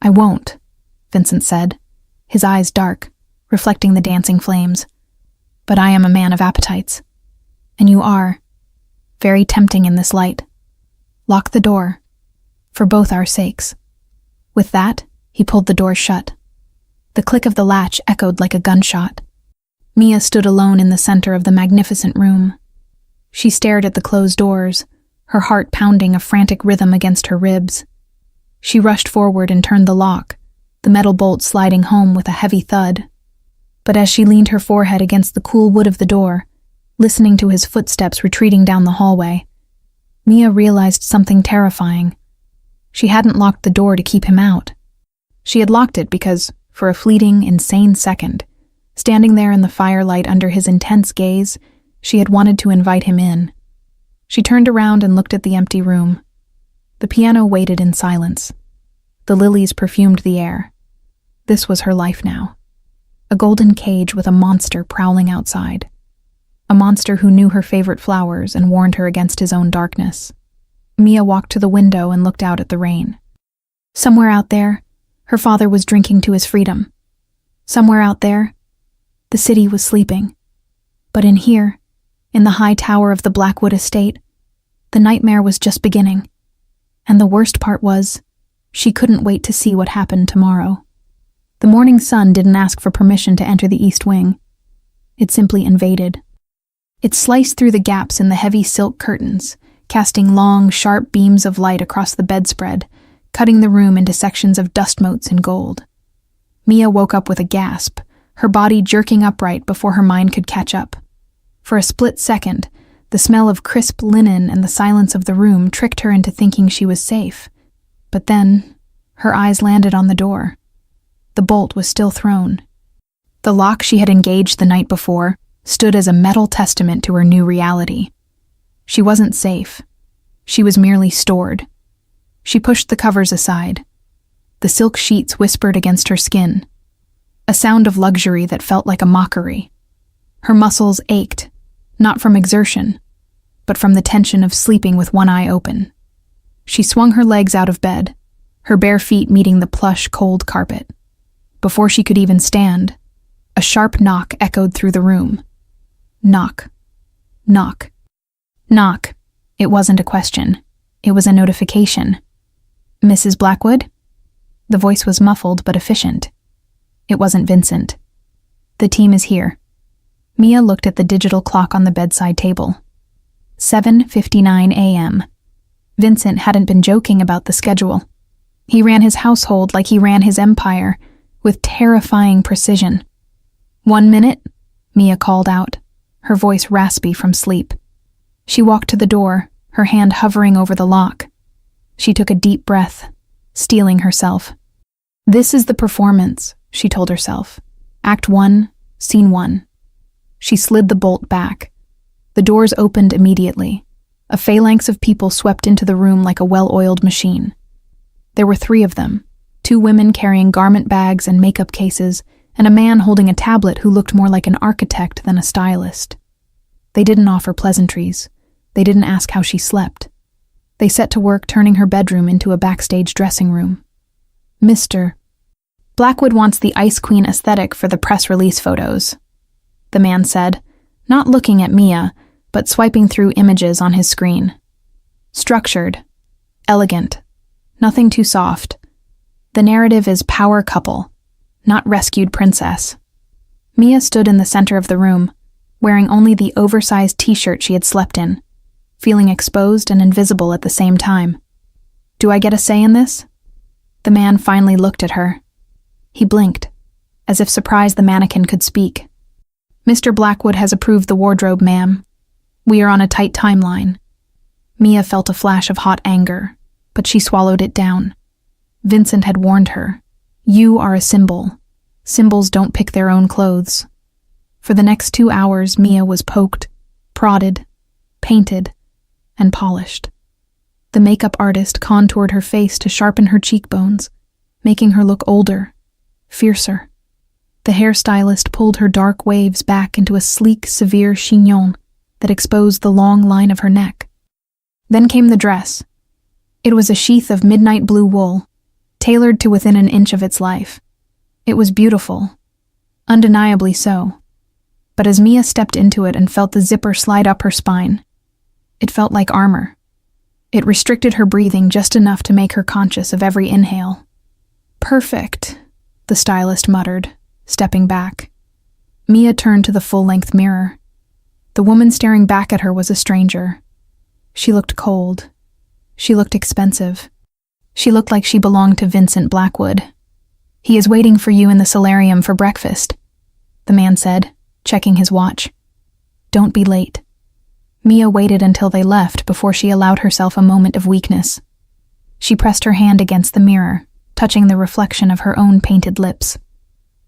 "I won't," Vincent said, his eyes dark, reflecting the dancing flames. "But I am a man of appetites. And you are. Very tempting in this light. Lock the door. For both our sakes." With that, he pulled the door shut. The click of the latch echoed like a gunshot. Mia stood alone in the center of the magnificent room. She stared at the closed doors, her heart pounding a frantic rhythm against her ribs. She rushed forward and turned the lock, the metal bolt sliding home with a heavy thud. But as she leaned her forehead against the cool wood of the door, listening to his footsteps retreating down the hallway, Mia realized something terrifying. She hadn't locked the door to keep him out. She had locked it because, for a fleeting, insane second, standing there in the firelight under his intense gaze, she had wanted to invite him in. She turned around and looked at the empty room. The piano waited in silence. The lilies perfumed the air. This was her life now. A golden cage with a monster prowling outside. A monster who knew her favorite flowers and warned her against his own darkness. Mia walked to the window and looked out at the rain. Somewhere out there, her father was drinking to his freedom. Somewhere out there, the city was sleeping. But in here, in the high tower of the Blackwood estate, the nightmare was just beginning. And the worst part was, she couldn't wait to see what happened tomorrow. The morning sun didn't ask for permission to enter the east wing. It simply invaded. It sliced through the gaps in the heavy silk curtains, casting long, sharp beams of light across the bedspread, cutting the room into sections of dust motes in gold. Mia woke up with a gasp, her body jerking upright before her mind could catch up. For a split second, the smell of crisp linen and the silence of the room tricked her into thinking she was safe. But then, her eyes landed on the door. The bolt was still thrown. The lock she had engaged the night before stood as a metal testament to her new reality. She wasn't safe. She was merely stored. She pushed the covers aside. The silk sheets whispered against her skin. A sound of luxury that felt like a mockery. Her muscles ached, not from exertion, but from the tension of sleeping with one eye open. She swung her legs out of bed, her bare feet meeting the plush, cold carpet. Before she could even stand, a sharp knock echoed through the room. Knock. Knock. Knock. It wasn't a question. It was a notification. Mrs. Blackwood? The voice was muffled but efficient. It wasn't Vincent. The team is here. Mia looked at the digital clock on the bedside table. 7:59 a.m. Vincent hadn't been joking about the schedule. He ran his household like he ran his empire, with terrifying precision. 1 minute, Mia called out, her voice raspy from sleep. She walked to the door, her hand hovering over the lock. She took a deep breath, steeling herself. This is the performance, she told herself. Act 1, Scene 1. She slid the bolt back. The doors opened immediately. A phalanx of people swept into the room like a well-oiled machine. There were 3 of them, 2 women carrying garment bags and makeup cases, and a man holding a tablet who looked more like an architect than a stylist. They didn't offer pleasantries. They didn't ask how she slept. They set to work turning her bedroom into a backstage dressing room. Mr. Blackwood wants the Ice Queen aesthetic for the press release photos, the man said, not looking at Mia, but swiping through images on his screen. Structured. Elegant. Nothing too soft. The narrative is power couple, not rescued princess. Mia stood in the center of the room, wearing only the oversized t-shirt she had slept in, feeling exposed and invisible at the same time. Do I get a say in this? The man finally looked at her. He blinked, as if surprised the mannequin could speak. Mr. Blackwood has approved the wardrobe, ma'am. We are on a tight timeline. Mia felt a flash of hot anger, but she swallowed it down. Vincent had warned her. You are a symbol. Symbols don't pick their own clothes. For the next 2 hours, Mia was poked, prodded, painted, and polished. The makeup artist contoured her face to sharpen her cheekbones, making her look older, fiercer. The hairstylist pulled her dark waves back into a sleek, severe chignon that exposed the long line of her neck. Then came the dress. It was a sheath of midnight blue wool, tailored to within an inch of its life. It was beautiful, undeniably so. But as Mia stepped into it and felt the zipper slide up her spine, it felt like armor. It restricted her breathing just enough to make her conscious of every inhale. Perfect, the stylist muttered, stepping back. Mia turned to the full-length mirror. The woman staring back at her was a stranger. She looked cold. She looked expensive. She looked like she belonged to Vincent Blackwood. "He is waiting for you in the solarium for breakfast," the man said, checking his watch. "Don't be late." Mia waited until they left before she allowed herself a moment of weakness. She pressed her hand against the mirror, touching the reflection of her own painted lips.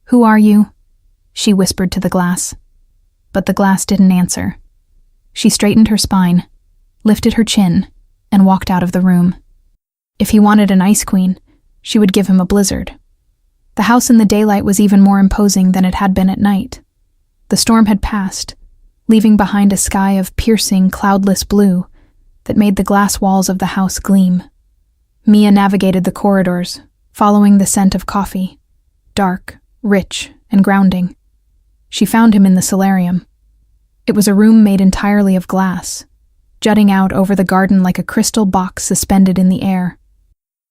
"Who are you?" she whispered to the glass. But the glass didn't answer. She straightened her spine, lifted her chin, and walked out of the room. If he wanted an ice queen, she would give him a blizzard. The house in the daylight was even more imposing than it had been at night. The storm had passed, leaving behind a sky of piercing, cloudless blue that made the glass walls of the house gleam. Mia navigated the corridors, following the scent of coffee, dark, rich, and grounding. She found him in the solarium. It was a room made entirely of glass, jutting out over the garden like a crystal box suspended in the air.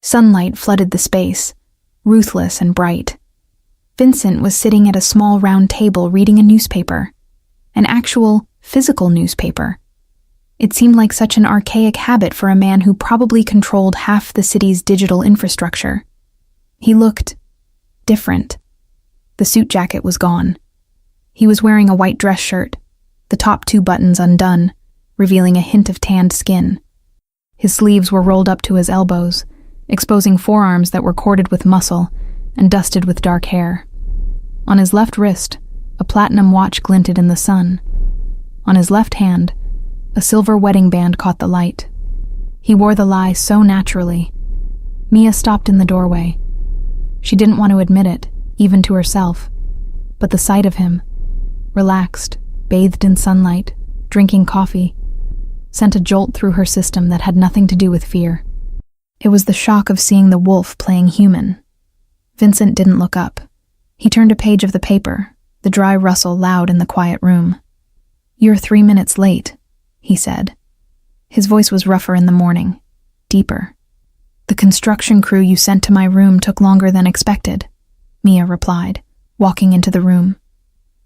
Sunlight flooded the space, ruthless and bright. Vincent was sitting at a small round table reading a newspaper, an actual, physical newspaper. It seemed like such an archaic habit for a man who probably controlled half the city's digital infrastructure. He looked different. The suit jacket was gone. He was wearing a white dress shirt, the top 2 buttons undone, revealing a hint of tanned skin. His sleeves were rolled up to his elbows, exposing forearms that were corded with muscle and dusted with dark hair. On his left wrist, a platinum watch glinted in the sun. On his left hand, a silver wedding band caught the light. He wore the lie so naturally. Mia stopped in the doorway. She didn't want to admit it, even to herself. But the sight of him, relaxed, bathed in sunlight, drinking coffee, sent a jolt through her system that had nothing to do with fear. It was the shock of seeing the wolf playing human. Vincent didn't look up. He turned a page of the paper, the dry rustle loud in the quiet room. "You're 3 minutes late," he said. His voice was rougher in the morning, deeper. "The construction crew you sent to my room took longer than expected," Mia replied, walking into the room.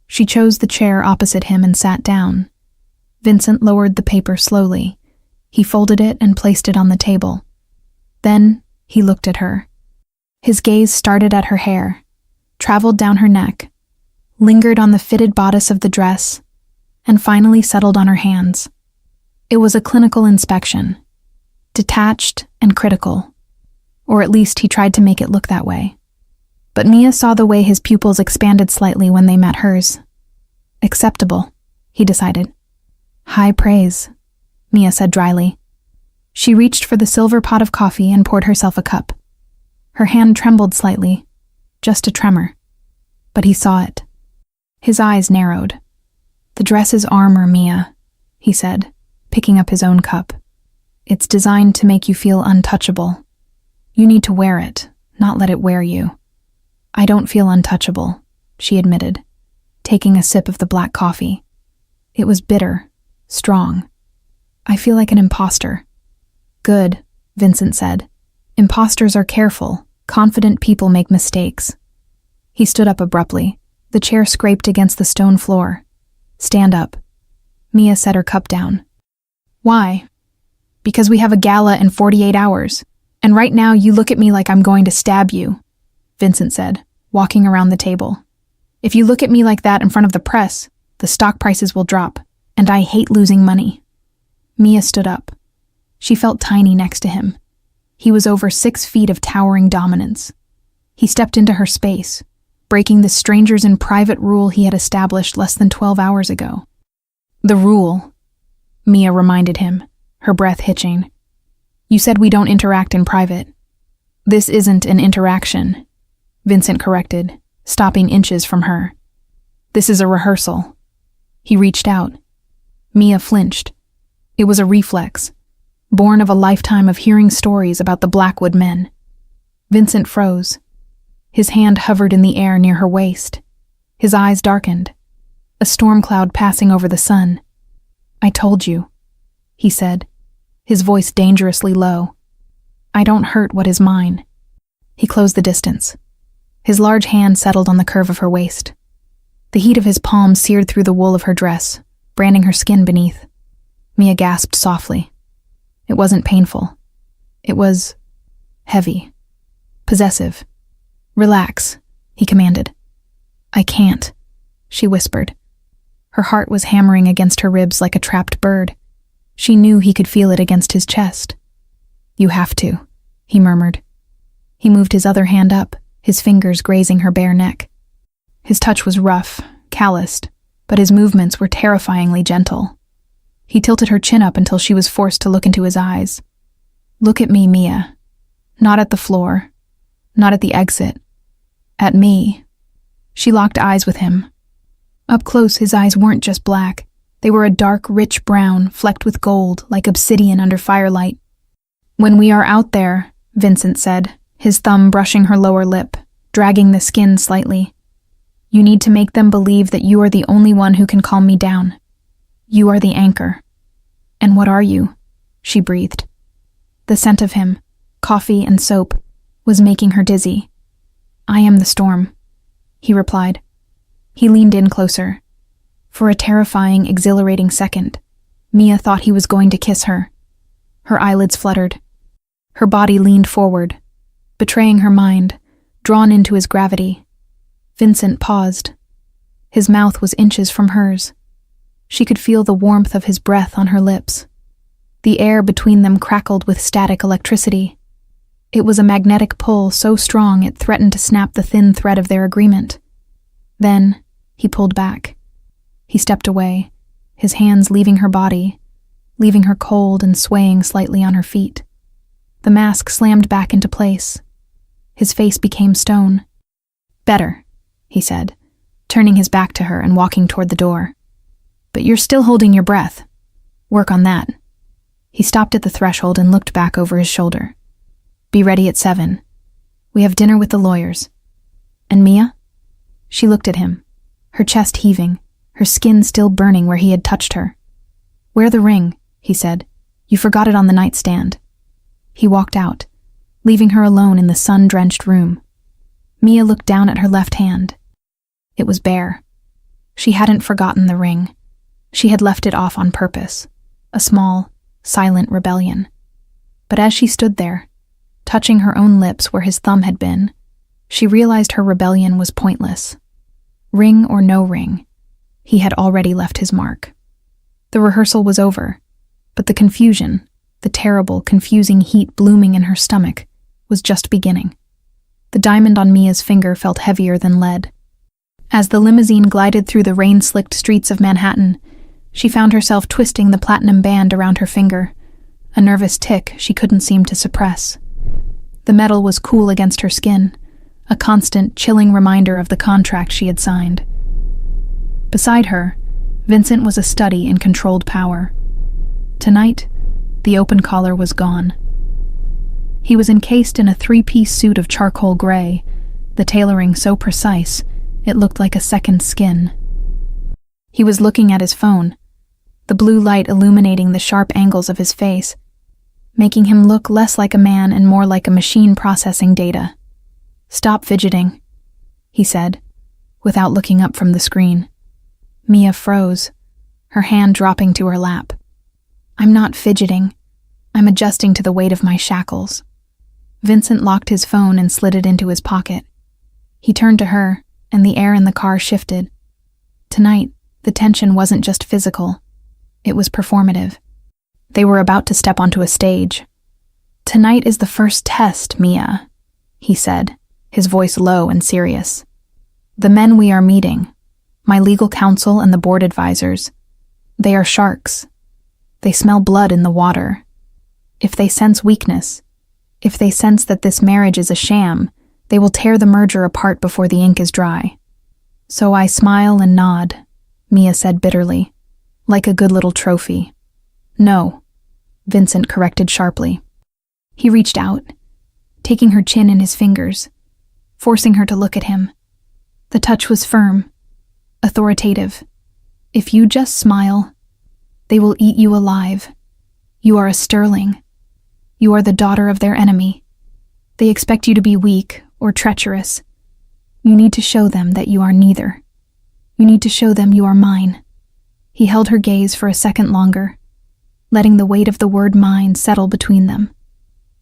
She chose the chair opposite him and sat down. Vincent lowered the paper slowly. He folded it and placed it on the table. Then he looked at her. His gaze started at her hair, traveled down her neck, lingered on the fitted bodice of the dress, and finally settled on her hands. It was a clinical inspection, detached and critical, or at least he tried to make it look that way. But Mia saw the way his pupils expanded slightly when they met hers. Acceptable, he decided. High praise, Mia said dryly. She reached for the silver pot of coffee and poured herself a cup. Her hand trembled slightly, just a tremor. But he saw it. His eyes narrowed. "The dress is armor, Mia," he said, picking up his own cup. "It's designed to make you feel untouchable. You need to wear it, not let it wear you." "I don't feel untouchable," she admitted, taking a sip of the black coffee. It was bitter, strong. "I feel like an imposter." "Good," Vincent said. "Imposters are careful. Confident people make mistakes." He stood up abruptly. The chair scraped against the stone floor. "Stand up." Mia set her cup down. "Why?" "Because we have a gala in 48 hours, and right now you look at me like I'm going to stab you," Vincent said, walking around the table. "If you look at me like that in front of the press, the stock prices will drop, and I hate losing money." Mia stood up. She felt tiny next to him. He was over 6 feet of towering dominance. He stepped into her space, breaking the strangers in private rule he had established less than 12 hours ago. "The rule," Mia reminded him, her breath hitching. "You said we don't interact in private." "This isn't an interaction," Vincent corrected, stopping inches from her. "This is a rehearsal." He reached out. Mia flinched. It was a reflex, born of a lifetime of hearing stories about the Blackwood men. Vincent froze. His hand hovered in the air near her waist. His eyes darkened. A storm cloud passing over the sun. "I told you," he said, his voice dangerously low. "I don't hurt what is mine." He closed the distance. His large hand settled on the curve of her waist. The heat of his palm seared through the wool of her dress, branding her skin beneath. Mia gasped softly. It wasn't painful. It was heavy, possessive. "Relax," he commanded. "I can't," she whispered. Her heart was hammering against her ribs like a trapped bird. She knew he could feel it against his chest. "You have to," he murmured. He moved his other hand up, his fingers grazing her bare neck. His touch was rough, calloused, but his movements were terrifyingly gentle. He tilted her chin up until she was forced to look into his eyes. "Look at me, Mia. Not at the floor. Not at the exit. At me." She locked eyes with him. Up close, his eyes weren't just black. They were a dark, rich brown, flecked with gold, like obsidian under firelight. "When we are out there," Vincent said, his thumb brushing her lower lip, dragging the skin slightly, "you need to make them believe that you are the only one who can calm me down. You are the anchor." "And what are you?" she breathed. The scent of him, coffee and soap, was making her dizzy. "I am the storm," he replied. He leaned in closer. For a terrifying, exhilarating second, Mia thought he was going to kiss her. Her eyelids fluttered. Her body leaned forward, betraying her mind, drawn into his gravity. Vincent paused. His mouth was inches from hers. She could feel the warmth of his breath on her lips. The air between them crackled with static electricity. It was a magnetic pull so strong it threatened to snap the thin thread of their agreement. Then, he pulled back. He stepped away, his hands leaving her body, leaving her cold and swaying slightly on her feet. The mask slammed back into place. His face became stone. "Better," he said, turning his back to her and walking toward the door. "But you're still holding your breath. Work on that." He stopped at the threshold and looked back over his shoulder. "Be ready at 7. We have dinner with the lawyers. And Mia?" She looked at him, her chest heaving, her skin still burning where he had touched her. "Wear the ring," he said. "You forgot it on the nightstand." He walked out, leaving her alone in the sun-drenched room. Mia looked down at her left hand. It was bare. She hadn't forgotten the ring. She had left it off on purpose, a small, silent rebellion. But as she stood there, touching her own lips where his thumb had been, she realized her rebellion was pointless. Ring or no ring, he had already left his mark. The rehearsal was over, but the confusion, the terrible, confusing heat blooming in her stomach, was just beginning. The diamond on Mia's finger felt heavier than lead. As the limousine glided through the rain-slicked streets of Manhattan, she found herself twisting the platinum band around her finger, a nervous tic she couldn't seem to suppress. The metal was cool against her skin, a constant, chilling reminder of the contract she had signed. Beside her, Vincent was a study in controlled power. Tonight, the open collar was gone. He was encased in a 3-piece suit of charcoal gray, the tailoring so precise it looked like a second skin. He was looking at his phone, the blue light illuminating the sharp angles of his face, making him look less like a man and more like a machine processing data. "Stop fidgeting," he said, without looking up from the screen. Mia froze, her hand dropping to her lap. "I'm not fidgeting. I'm adjusting to the weight of my shackles." Vincent locked his phone and slid it into his pocket. He turned to her, and the air in the car shifted. Tonight, the tension wasn't just physical. It was performative. They were about to step onto a stage. "Tonight is the first test, Mia," he said, his voice low and serious. "The men we are meeting, my legal counsel and the board advisors, they are sharks. They smell blood in the water. If they sense weakness, if they sense that this marriage is a sham, they will tear the merger apart before the ink is dry." "So I smile and nod," Mia said bitterly, "like a good little trophy." "No," Vincent corrected sharply. He reached out, taking her chin in his fingers, forcing her to look at him. The touch was firm, authoritative. "If you just smile, they will eat you alive. You are a sterling. You are the daughter of their enemy. They expect you to be weak or treacherous. You need to show them that you are neither. You need to show them you are mine." He held her gaze for a second longer, letting the weight of the word mine settle between them.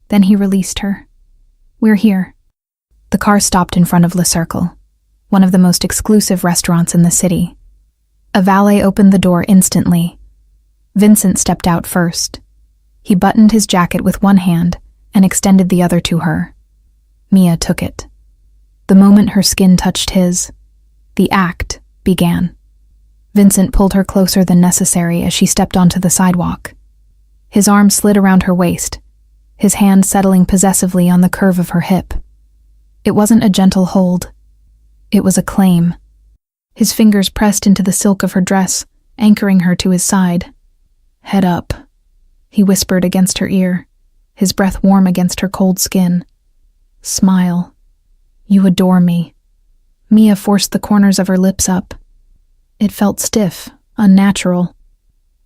Then he released her. "We're here." The car stopped in front of Le Cercle, one of the most exclusive restaurants in the city. A valet opened the door instantly. Vincent stepped out first. He buttoned his jacket with one hand and extended the other to her. Mia took it. The moment her skin touched his, the act began. Vincent pulled her closer than necessary as she stepped onto the sidewalk. His arm slid around her waist, his hand settling possessively on the curve of her hip. It wasn't a gentle hold. It was a claim. His fingers pressed into the silk of her dress, anchoring her to his side. "Head up," he whispered against her ear, his breath warm against her cold skin. "Smile. You adore me." Mia forced the corners of her lips up. It felt stiff, unnatural.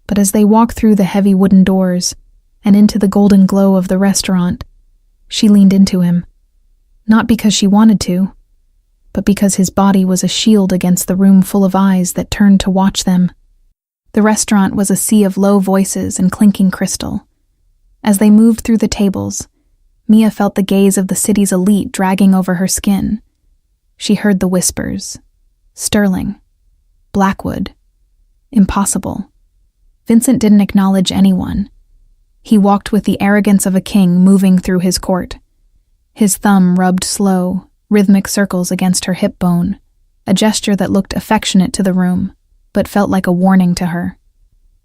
But as they walked through the heavy wooden doors and into the golden glow of the restaurant, she leaned into him. Not because she wanted to, but because his body was a shield against the room full of eyes that turned to watch them. The restaurant was a sea of low voices and clinking crystal. As they moved through the tables, Mia felt the gaze of the city's elite dragging over her skin. She heard the whispers. Sterling. Blackwood. Impossible. Vincent didn't acknowledge anyone. He walked with the arrogance of a king moving through his court. His thumb rubbed slow, rhythmic circles against her hip bone, a gesture that looked affectionate to the room, but felt like a warning to her.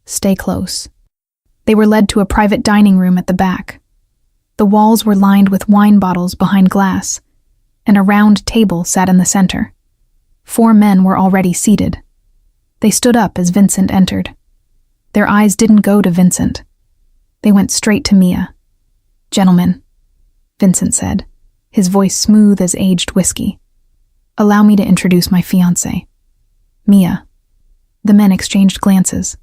Stay close. They were led to a private dining room at the back. The walls were lined with wine bottles behind glass, and a round table sat in the center. 4 men were already seated. They stood up as Vincent entered. Their eyes didn't go to Vincent. They went straight to Mia. "Gentlemen," Vincent said, his voice smooth as aged whiskey. "Allow me to introduce my fiancée, Mia." The men exchanged glances.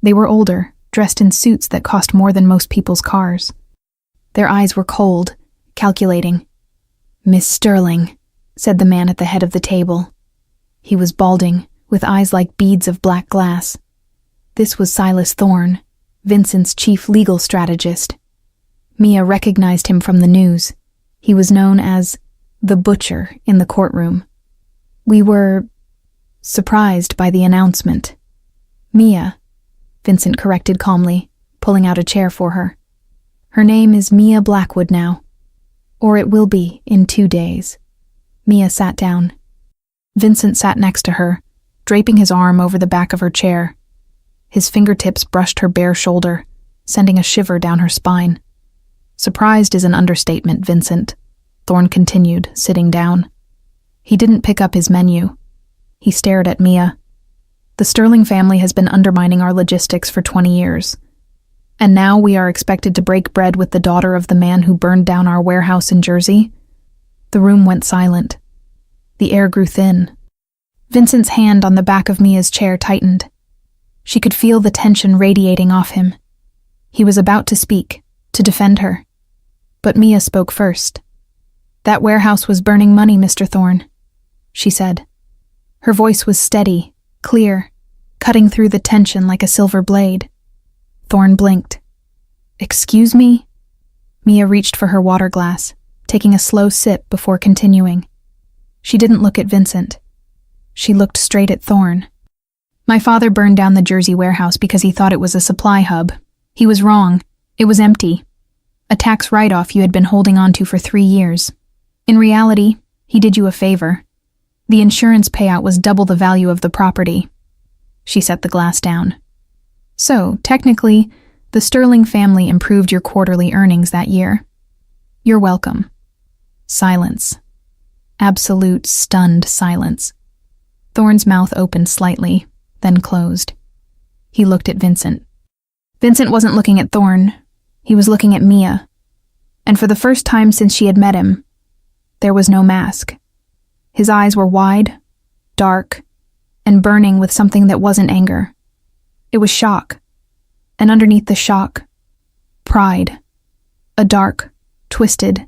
They were older, dressed in suits that cost more than most people's cars. Their eyes were cold, calculating. "Miss Sterling," said the man at the head of the table. He was balding, with eyes like beads of black glass. This was Silas Thorne, Vincent's chief legal strategist. Mia recognized him from the news. He was known as the Butcher in the courtroom. "We were surprised by the announcement." "Mia," Vincent corrected calmly, pulling out a chair for her. "Her name is Mia Blackwood now. Or it will be in 2 days." Mia sat down. Vincent sat next to her, draping his arm over the back of her chair. His fingertips brushed her bare shoulder, sending a shiver down her spine. "Surprised is an understatement, Vincent," Thorne continued, sitting down. He didn't pick up his menu. He stared at Mia. "The Sterling family has been undermining our logistics for 20 years. And now we are expected to break bread with the daughter of the man who burned down our warehouse in Jersey?" The room went silent. The air grew thin. Vincent's hand on the back of Mia's chair tightened. She could feel the tension radiating off him. He was about to speak, to defend her. But Mia spoke first. "That warehouse was burning money, Mr. Thorne," she said. Her voice was steady, clear, cutting through the tension like a silver blade. Thorne blinked. "Excuse me?" Mia reached for her water glass, taking a slow sip before continuing. She didn't look at Vincent. She looked straight at Thorne. "My father burned down the Jersey warehouse because he thought it was a supply hub. He was wrong. It was empty. A tax write-off you had been holding on to for 3 years. In reality, he did you a favor. The insurance payout was double the value of the property." She set the glass down. "So, technically, the Sterling family improved your quarterly earnings that year. You're welcome." Silence. Absolute, stunned silence. Thorne's mouth opened slightly, then closed. He looked at Vincent. Vincent wasn't looking at Thorne. He was looking at Mia. And for the first time since she had met him, there was no mask. His eyes were wide, dark, and burning with something that wasn't anger. It was shock. And underneath the shock, pride. A dark, twisted,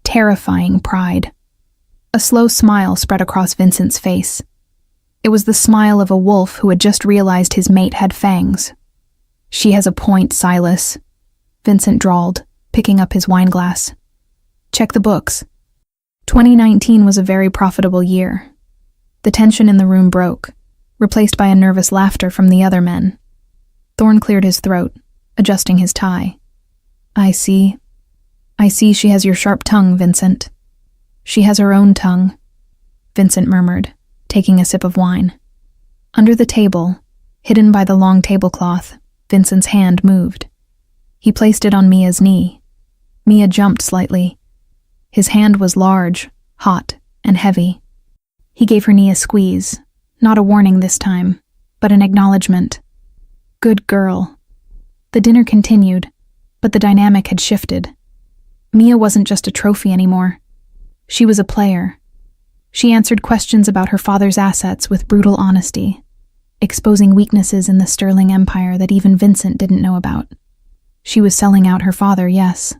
terrifying pride. A slow smile spread across Vincent's face. It was the smile of a wolf who had just realized his mate had fangs. "She has a point, Silas," Vincent drawled, picking up his wineglass. "Check the books. 2019 was a very profitable year. The tension in the room broke, replaced by a nervous laughter from the other men. Thorne cleared his throat, adjusting his tie. I see she has your sharp tongue, Vincent. She has her own tongue, Vincent murmured, taking a sip of wine. Under the table, hidden by the long tablecloth, Vincent's hand moved. He placed it on Mia's knee. Mia jumped slightly. His hand was large, hot, and heavy. He gave her knee a squeeze, not a warning this time, but an acknowledgement. Good girl. The dinner continued, but the dynamic had shifted. Mia wasn't just a trophy anymore. She was a player. She answered questions about her father's assets with brutal honesty, exposing weaknesses in the sterling empire that even Vincent didn't know about. She was selling out her father, yes,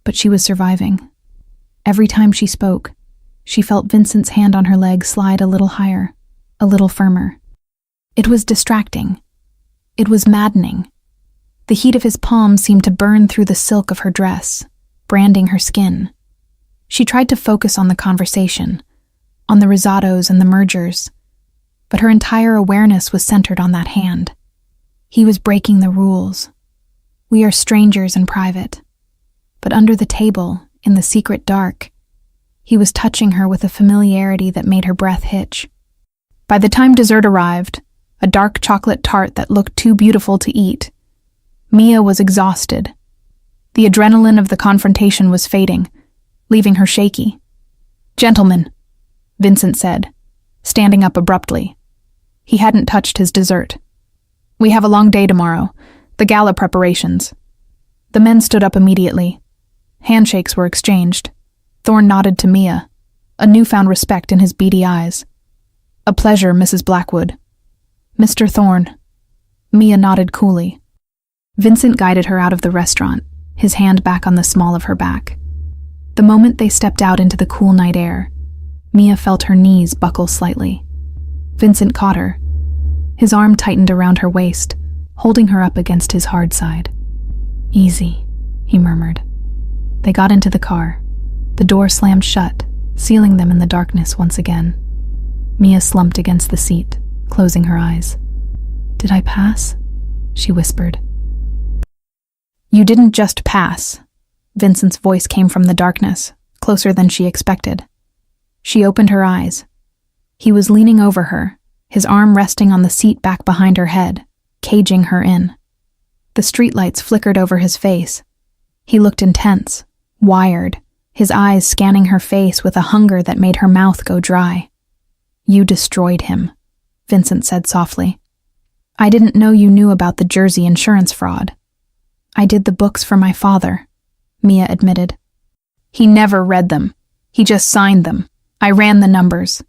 but she was surviving. Every time she spoke, she felt Vincent's hand on her leg slide a little higher, a little firmer. It was distracting. It was maddening. The heat of his palm seemed to burn through the silk of her dress, branding her skin. She tried to focus on the conversation, on the risottos and the mergers, but her entire awareness was centered on that hand. He was breaking the rules. We are strangers in private, but under the table, in the secret dark, he was touching her with a familiarity that made her breath hitch. By the time dessert arrived, a dark chocolate tart that looked too beautiful to eat, Mia was exhausted. The adrenaline of the confrontation was fading, leaving her shaky. Gentlemen, Vincent said, standing up abruptly. He hadn't touched his dessert. We have a long day tomorrow, the gala preparations. The men stood up immediately. Handshakes were exchanged. Thorne nodded to Mia, a newfound respect in his beady eyes. A pleasure, Mrs. Blackwood. Mr. Thorne. Mia nodded coolly. Vincent guided her out of the restaurant, his hand back on the small of her back. The moment they stepped out into the cool night air, Mia felt her knees buckle slightly. Vincent caught her. His arm tightened around her waist, holding her up against his hard side. Easy, he murmured. They got into the car. The door slammed shut, sealing them in the darkness once again. Mia slumped against the seat, closing her eyes. Did I pass? She whispered. You didn't just pass. Vincent's voice came from the darkness, closer than she expected. She opened her eyes. He was leaning over her, his arm resting on the seat back behind her head, caging her in. The streetlights flickered over his face. He looked intense, wired, his eyes scanning her face with a hunger that made her mouth go dry. You destroyed him, Vincent said softly. I didn't know you knew about the Jersey insurance fraud. I did the books for my father, Mia admitted. He never read them. He just signed them. I ran the numbers.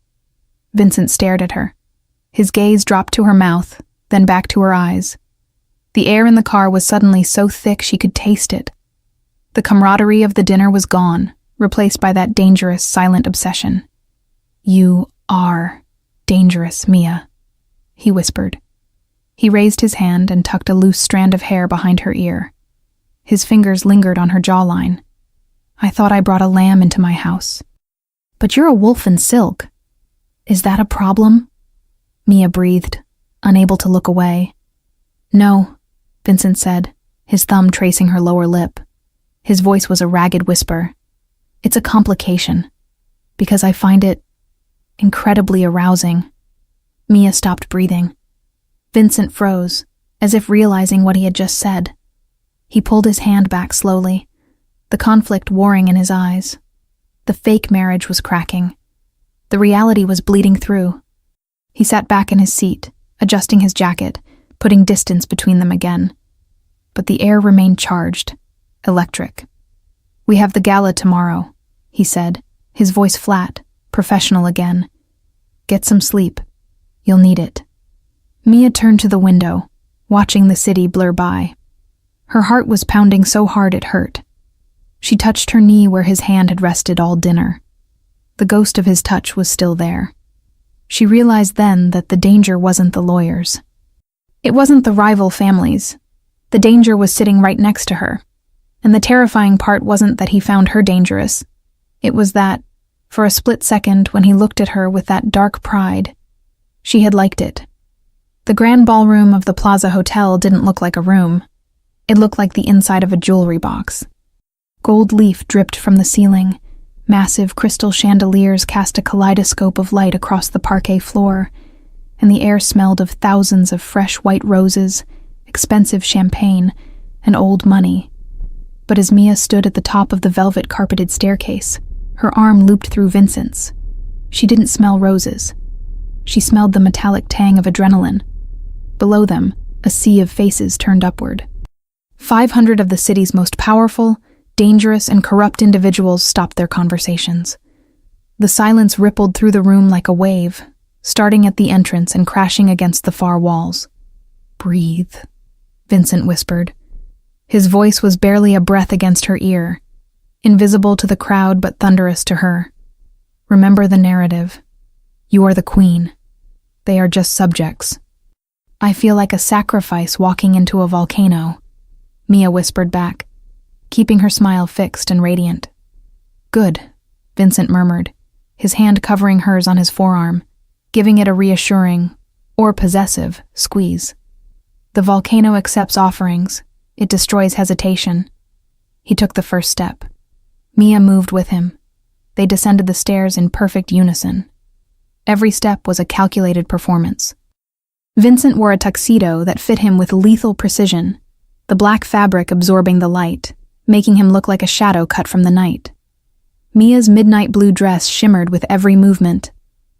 Vincent stared at her. His gaze dropped to her mouth, then back to her eyes. The air in the car was suddenly so thick she could taste it. The camaraderie of the dinner was gone, replaced by that dangerous, silent obsession. You are dangerous, Mia, he whispered. He raised his hand and tucked a loose strand of hair behind her ear. His fingers lingered on her jawline. I thought I brought a lamb into my house. But you're a wolf in silk. Is that a problem? Mia breathed, unable to look away. No, Vincent said, his thumb tracing her lower lip. His voice was a ragged whisper. It's a complication, because I find it incredibly arousing. Mia stopped breathing. Vincent froze, as if realizing what he had just said. He pulled his hand back slowly, the conflict warring in his eyes. The fake marriage was cracking. The reality was bleeding through. He sat back in his seat, adjusting his jacket, putting distance between them again. But the air remained charged, electric. We have the gala tomorrow, he said, his voice flat, professional again. Get some sleep. You'll need it. Mia turned to the window, watching the city blur by. Her heart was pounding so hard it hurt. She touched her knee where his hand had rested all dinner. The ghost of his touch was still there. She realized then that the danger wasn't the lawyers. It wasn't the rival families. The danger was sitting right next to her. And the terrifying part wasn't that he found her dangerous. It was that, For a split second, when he looked at her with that dark pride, she had liked it. The grand ballroom of the Plaza Hotel didn't look like a room. It looked like the inside of a jewelry box. Gold leaf dripped from the ceiling. Massive crystal chandeliers cast a kaleidoscope of light across the parquet floor, and the air smelled of thousands of fresh white roses, expensive champagne, and old money. But as Mia stood at the top of the velvet-carpeted staircase, her arm looped through Vincent's, she didn't smell roses. She smelled the metallic tang of adrenaline. Below them, a sea of faces turned upward. 500 of the city's most powerful, dangerous, and corrupt individuals stopped their conversations. The silence rippled through the room like a wave, starting at the entrance and crashing against the far walls. "Breathe," Vincent whispered. His voice was barely a breath against her ear, invisible to the crowd but thunderous to her. "Remember the narrative. You are the queen. They are just subjects." "I feel like a sacrifice walking into a volcano," Mia whispered back, keeping her smile fixed and radiant. "Good," Vincent murmured, his hand covering hers on his forearm, giving it a reassuring, or possessive, squeeze. "The volcano accepts offerings. It destroys hesitation." He took the first step. Mia moved with him. They descended the stairs in perfect unison. Every step was a calculated performance. Vincent wore a tuxedo that fit him with lethal precision, the black fabric absorbing the light, making him look like a shadow cut from the night. Mia's midnight blue dress shimmered with every movement,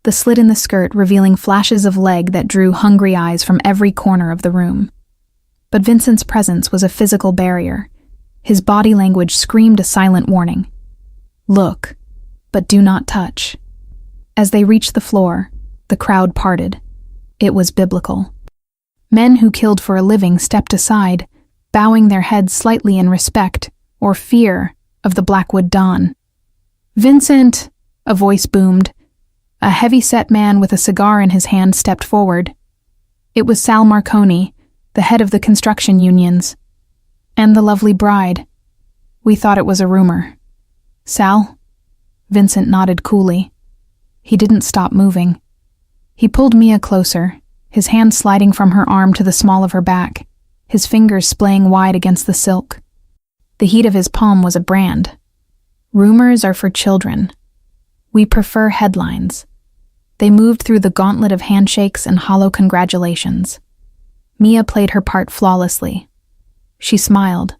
the slit in the skirt revealing flashes of leg that drew hungry eyes from every corner of the room. But Vincent's presence was a physical barrier. His body language screamed a silent warning. "Look, but do not touch." As they reached the floor, the crowd parted. It was biblical. Men who killed for a living stepped aside, bowing their heads slightly in respect or fear of the Blackwood Dawn. "Vincent," a voice boomed. A heavy-set man with a cigar in his hand stepped forward. It was Sal Marconi, the head of the construction unions. "And the lovely bride. We thought it was a rumor." "Sal?" Vincent nodded coolly. He didn't stop moving. He pulled Mia closer, his hand sliding from her arm to the small of her back, his fingers splaying wide against the silk. The heat of his palm was a brand. "Rumors are for children. We prefer headlines." They moved through the gauntlet of handshakes and hollow congratulations. Mia played her part flawlessly. She smiled.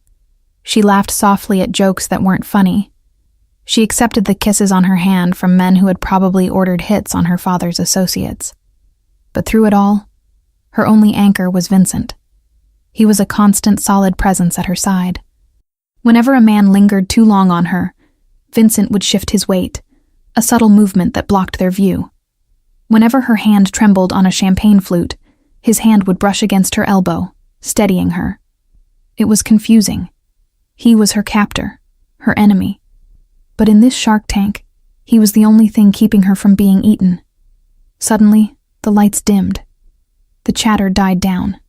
She laughed softly at jokes that weren't funny. She accepted the kisses on her hand from men who had probably ordered hits on her father's associates. But through it all, her only anchor was Vincent. He was a constant, solid presence at her side. Whenever a man lingered too long on her, Vincent would shift his weight, a subtle movement that blocked their view. Whenever her hand trembled on a champagne flute, his hand would brush against her elbow, steadying her. It was confusing. He was her captor, her enemy. But in this shark tank, he was the only thing keeping her from being eaten. Suddenly, the lights dimmed. The chatter died down.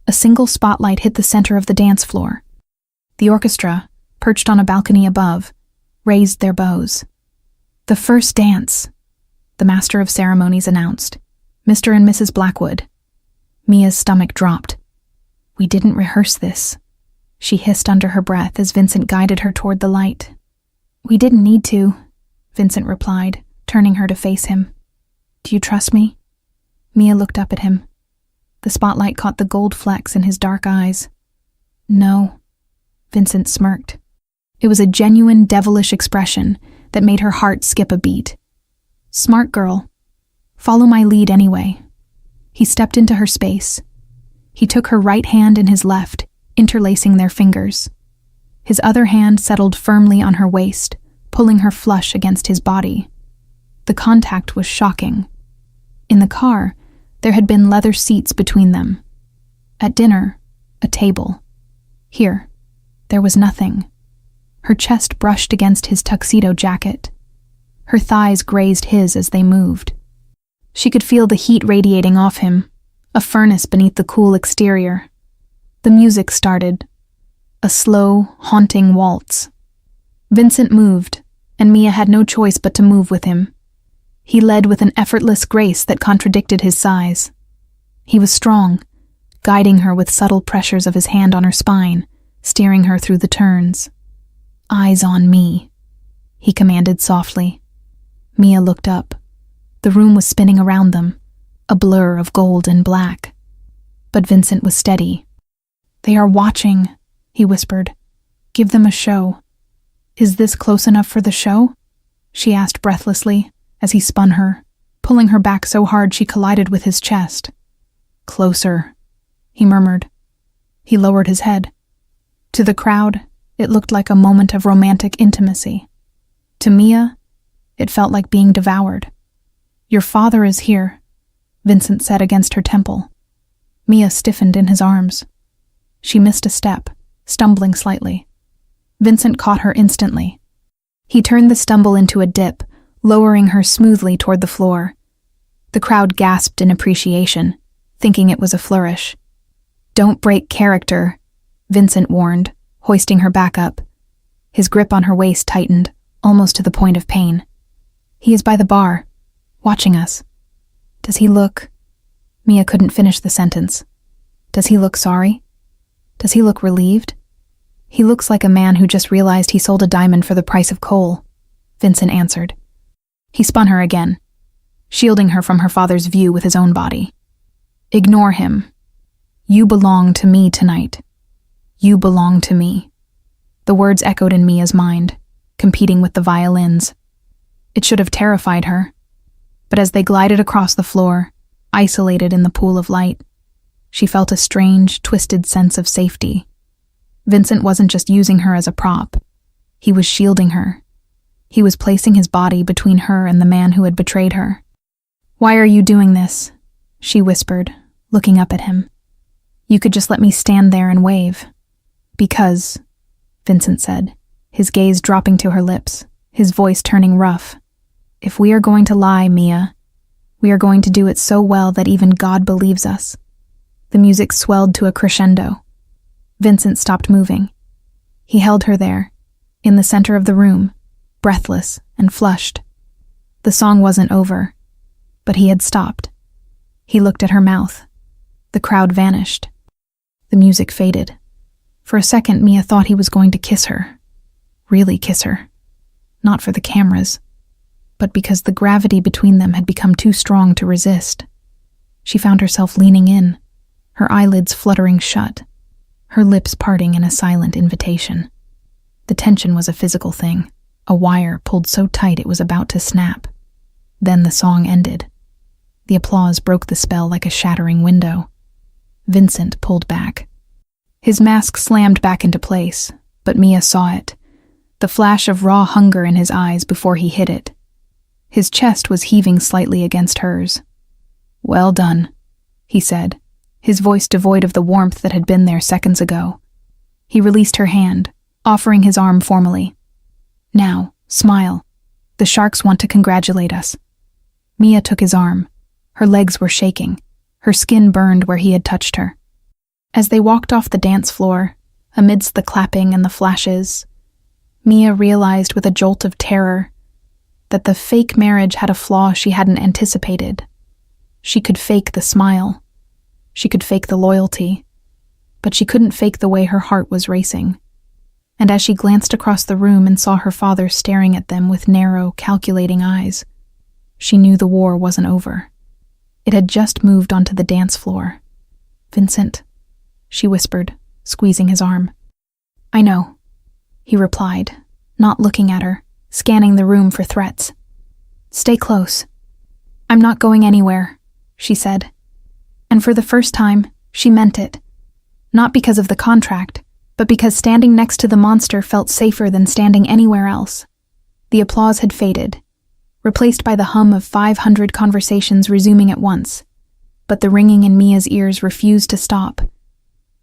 A single spotlight hit the center of the dance floor. The orchestra, perched on a balcony above, raised their bows. "The first dance," the master of ceremonies announced. "Mr. and Mrs. Blackwood." Mia's stomach dropped. "We didn't rehearse this," she hissed under her breath as Vincent guided her toward the light. "We didn't need to," Vincent replied, turning her to face him. "Do you trust me?" Mia looked up at him. The spotlight caught the gold flecks in his dark eyes. "No," Vincent smirked. It was a genuine, devilish expression that made her heart skip a beat. "Smart girl. Follow my lead anyway." He stepped into her space. He took her right hand in his left, interlacing their fingers. His other hand settled firmly on her waist, pulling her flush against his body. The contact was shocking. In the car, there had been leather seats between them. At dinner, a table. Here, there was nothing. Her chest brushed against his tuxedo jacket. Her thighs grazed his as they moved. She could feel the heat radiating off him, a furnace beneath the cool exterior. The music started. A slow, haunting waltz. Vincent moved, and Mia had no choice but to move with him. He led with an effortless grace that contradicted his size. He was strong, guiding her with subtle pressures of his hand on her spine, steering her through the turns. "Eyes on me," he commanded softly. Mia looked up. The room was spinning around them, a blur of gold and black. But Vincent was steady. "They are watching," he whispered. "Give them a show." "Is this close enough for the show?" she asked breathlessly as he spun her, pulling her back so hard she collided with his chest. "Closer," he murmured. He lowered his head. To the crowd, it looked like a moment of romantic intimacy. To Mia, it felt like being devoured. "Your father is here," Vincent said against her temple. Mia stiffened in his arms. She missed a step, stumbling slightly. Vincent caught her instantly. He turned the stumble into a dip, lowering her smoothly toward the floor. The crowd gasped in appreciation, thinking it was a flourish. "Don't break character," Vincent warned, hoisting her back up. His grip on her waist tightened, almost to the point of pain. "He is by the bar, watching us. Does he look—" Mia couldn't finish the sentence. "Does he look sorry? Does he look relieved?" "He looks like a man who just realized he sold a diamond for the price of coal," Vincent answered. He spun her again, shielding her from her father's view with his own body. "Ignore him. You belong to me tonight. You belong to me." The words echoed in Mia's mind, competing with the violins. It should have terrified her, but as they glided across the floor, isolated in the pool of light, she felt a strange, twisted sense of safety. Vincent wasn't just using her as a prop. He was shielding her. He was placing his body between her and the man who had betrayed her. "Why are you doing this?" she whispered, looking up at him. "You could just let me stand there and wave." "Because," Vincent said, his gaze dropping to her lips, his voice turning rough. "If we are going to lie, Mia, we are going to do it so well that even God believes us." The music swelled to a crescendo. Vincent stopped moving. He held her there, in the center of the room, breathless and flushed. The song wasn't over, but he had stopped. He looked at her mouth. The crowd vanished. The music faded. For a second, Mia thought he was going to kiss her. Really kiss her. Not for the cameras, but because the gravity between them had become too strong to resist. She found herself leaning in, her eyelids fluttering shut, her lips parting in a silent invitation. The tension was a physical thing, a wire pulled so tight it was about to snap. Then the song ended. The applause broke the spell like a shattering window. Vincent pulled back. His mask slammed back into place, but Mia saw it, the flash of raw hunger in his eyes before he hid it. His chest was heaving slightly against hers. "Well done," he said, his voice devoid of the warmth that had been there seconds ago. He released her hand, offering his arm formally. "Now, smile. The sharks want to congratulate us." Mia took his arm. Her legs were shaking. Her skin burned where he had touched her. As they walked off the dance floor, amidst the clapping and the flashes, Mia realized with a jolt of terror that the fake marriage had a flaw she hadn't anticipated. She could fake the smile. She could fake the loyalty. But she couldn't fake the way her heart was racing. And as she glanced across the room and saw her father staring at them with narrow, calculating eyes, she knew the war wasn't over. It had just moved onto the dance floor. "Vincent," she whispered, squeezing his arm. "I know," he replied, not looking at her, scanning the room for threats. "Stay close." "I'm not going anywhere," she said. And for the first time, she meant it. Not because of the contract, but because standing next to the monster felt safer than standing anywhere else. The applause had faded, replaced by the hum of 500 conversations resuming at once, but the ringing in Mia's ears refused to stop.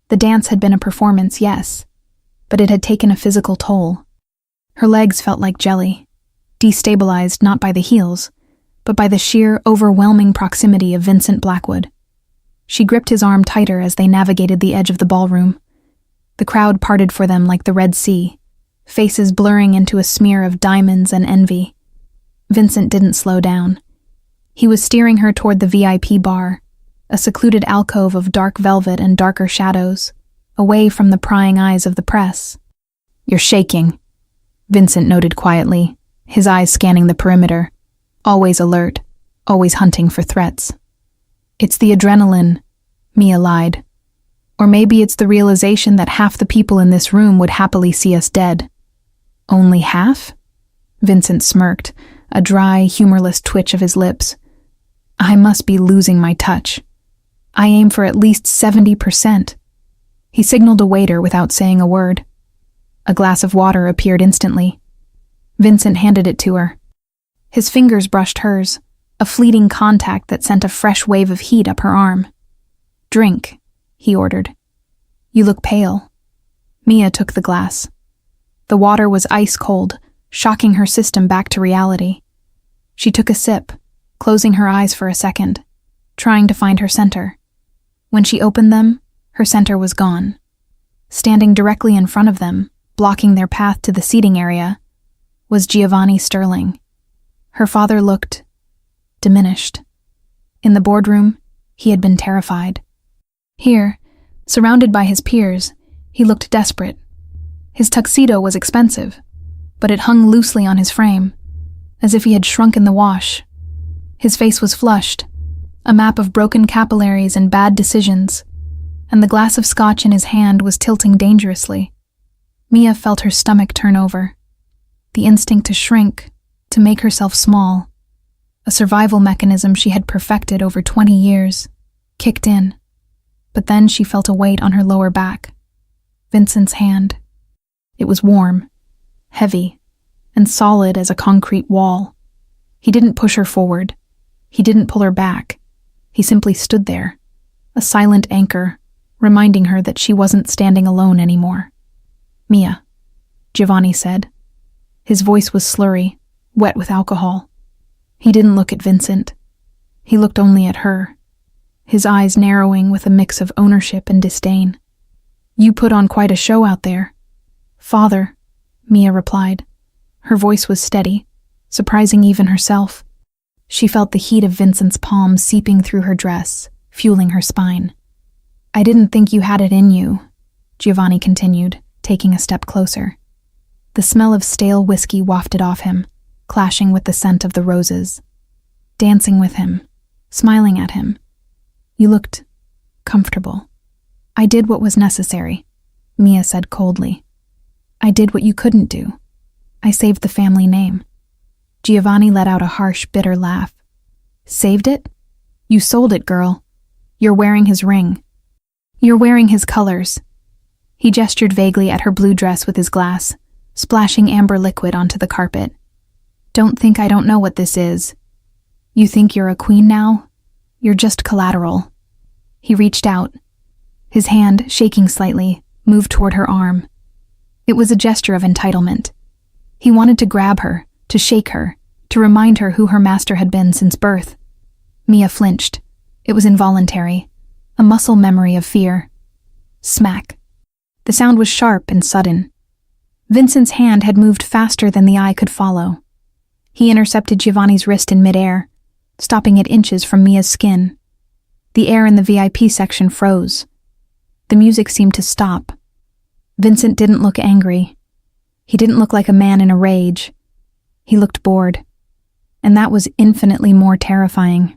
The dance had been a performance, yes, but it had taken a physical toll. Her legs felt like jelly, destabilized not by the heels, but by the sheer, overwhelming proximity of Vincent Blackwood. She gripped his arm tighter as they navigated the edge of the ballroom. The crowd parted for them like the Red Sea, faces blurring into a smear of diamonds and envy. Vincent didn't slow down. He was steering her toward the VIP bar, a secluded alcove of dark velvet and darker shadows, away from the prying eyes of the press. "You're shaking," Vincent noted quietly, his eyes scanning the perimeter, always alert, always hunting for threats. "It's the adrenaline," Mia lied. "Or maybe it's the realization that half the people in this room would happily see us dead." "Only half?" Vincent smirked, a dry, humorless twitch of his lips. "I must be losing my touch. I aim for at least 70%. He signaled a waiter without saying a word. A glass of water appeared instantly. Vincent handed it to her. His fingers brushed hers, a fleeting contact that sent a fresh wave of heat up her arm. "Drink," he ordered. "You look pale." Mia took the glass. The water was ice cold, shocking her system back to reality. She took a sip, closing her eyes for a second, trying to find her center. When she opened them, her center was gone. Standing directly in front of them, blocking their path to the seating area, was Giovanni Sterling. Her father looked diminished. In the boardroom, he had been terrified. Here, surrounded by his peers, he looked desperate. His tuxedo was expensive, but it hung loosely on his frame, as if he had shrunk in the wash. His face was flushed, a map of broken capillaries and bad decisions, and the glass of scotch in his hand was tilting dangerously. Mia felt her stomach turn over. The instinct to shrink, to make herself small, a survival mechanism she had perfected over 20 years, kicked in. But then she felt a weight on her lower back. Vincent's hand. It was warm, heavy, and solid as a concrete wall. He didn't push her forward. He didn't pull her back. He simply stood there, a silent anchor, reminding her that she wasn't standing alone anymore. "Mia," Giovanni said. His voice was slurry, wet with alcohol. He didn't look at Vincent. He looked only at her, his eyes narrowing with a mix of ownership and disdain. "You put on quite a show out there." "Father," Mia replied. Her voice was steady, surprising even herself. She felt the heat of Vincent's palm seeping through her dress, fueling her spine. "I didn't think you had it in you," Giovanni continued, taking a step closer. The smell of stale whiskey wafted off him, clashing with the scent of the roses. Dancing with him, smiling at him. "You looked comfortable." "I did what was necessary," Mia said coldly. "I did what you couldn't do. I saved the family name." Giovanni let out a harsh, bitter laugh. "Saved it? You sold it, girl. You're wearing his ring. You're wearing his colors." He gestured vaguely at her blue dress with his glass, splashing amber liquid onto the carpet. "Don't think I don't know what this is. You think you're a queen now? You're just collateral." He reached out. His hand, shaking slightly, moved toward her arm. It was a gesture of entitlement. He wanted to grab her, to shake her, to remind her who her master had been since birth. Mia flinched. It was involuntary, a muscle memory of fear. Smack. The sound was sharp and sudden. Vincent's hand had moved faster than the eye could follow. He intercepted Giovanni's wrist in midair, stopping it inches from Mia's skin. The air in the VIP section froze. The music seemed to stop. Vincent didn't look angry. He didn't look like a man in a rage. He looked bored. And that was infinitely more terrifying.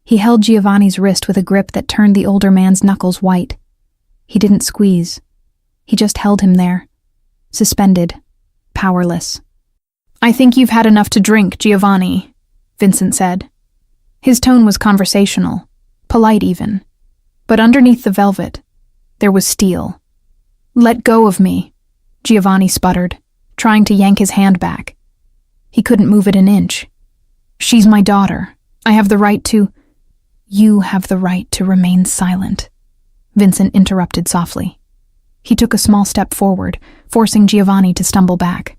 He held Giovanni's wrist with a grip that turned the older man's knuckles white. He didn't squeeze. He just held him there, suspended, powerless. "I think you've had enough to drink, Giovanni," Vincent said. His tone was conversational, polite even. But underneath the velvet, there was steel. "Let go of me," Giovanni sputtered, trying to yank his hand back. He couldn't move it an inch. "She's my daughter. I have the right to—" "You have the right to remain silent," Vincent interrupted softly. He took a small step forward, forcing Giovanni to stumble back.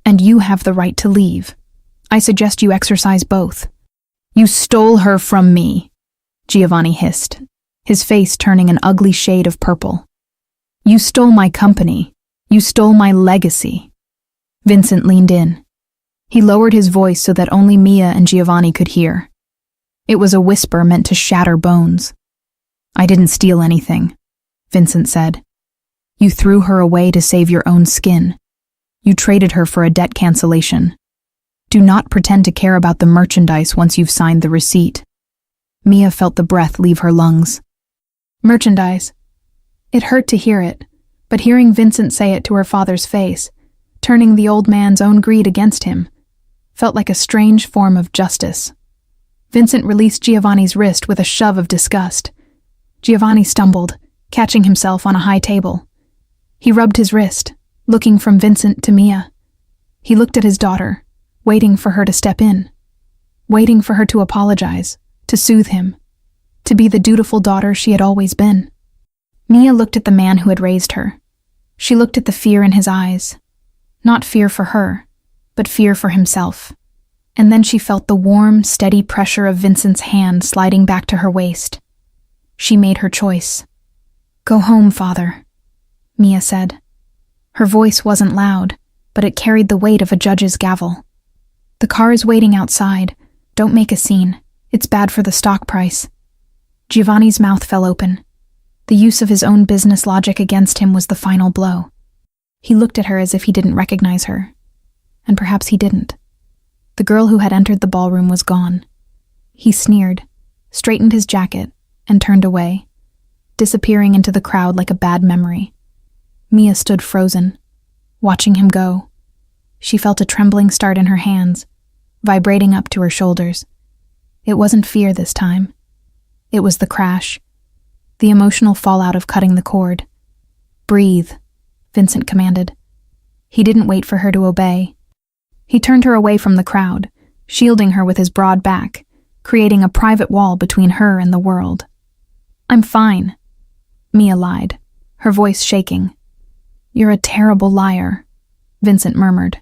"And you have the right to leave. I suggest you exercise both." "You stole her from me," Giovanni hissed, his face turning an ugly shade of purple. "You stole my company. You stole my legacy." Vincent leaned in. He lowered his voice so that only Mia and Giovanni could hear. It was a whisper meant to shatter bones. "I didn't steal anything," Vincent said. "You threw her away to save your own skin. You traded her for a debt cancellation. Do not pretend to care about the merchandise once you've signed the receipt." Mia felt the breath leave her lungs. Merchandise. It hurt to hear it, but hearing Vincent say it to her father's face, turning the old man's own greed against him, felt like a strange form of justice. Vincent released Giovanni's wrist with a shove of disgust. Giovanni stumbled, catching himself on a high table. He rubbed his wrist, looking from Vincent to Mia. He looked at his daughter, waiting for her to step in, waiting for her to apologize, to soothe him, to be the dutiful daughter she had always been. Mia looked at the man who had raised her. She looked at the fear in his eyes. Not fear for her, but fear for himself. And then she felt the warm, steady pressure of Vincent's hand sliding back to her waist. She made her choice. "Go home, father," Mia said. Her voice wasn't loud, but it carried the weight of a judge's gavel. "The car is waiting outside. Don't make a scene. It's bad for the stock price." Giovanni's mouth fell open. The use of his own business logic against him was the final blow. He looked at her as if he didn't recognize her. And perhaps he didn't. The girl who had entered the ballroom was gone. He sneered, straightened his jacket, and turned away, disappearing into the crowd like a bad memory. Mia stood frozen, watching him go. She felt a trembling start in her hands, vibrating up to her shoulders. It wasn't fear this time. It was the crash, the emotional fallout of cutting the cord. "Breathe," Vincent commanded. He didn't wait for her to obey. He turned her away from the crowd, shielding her with his broad back, creating a private wall between her and the world. "I'm fine," Mia lied, her voice shaking. "You're a terrible liar," Vincent murmured.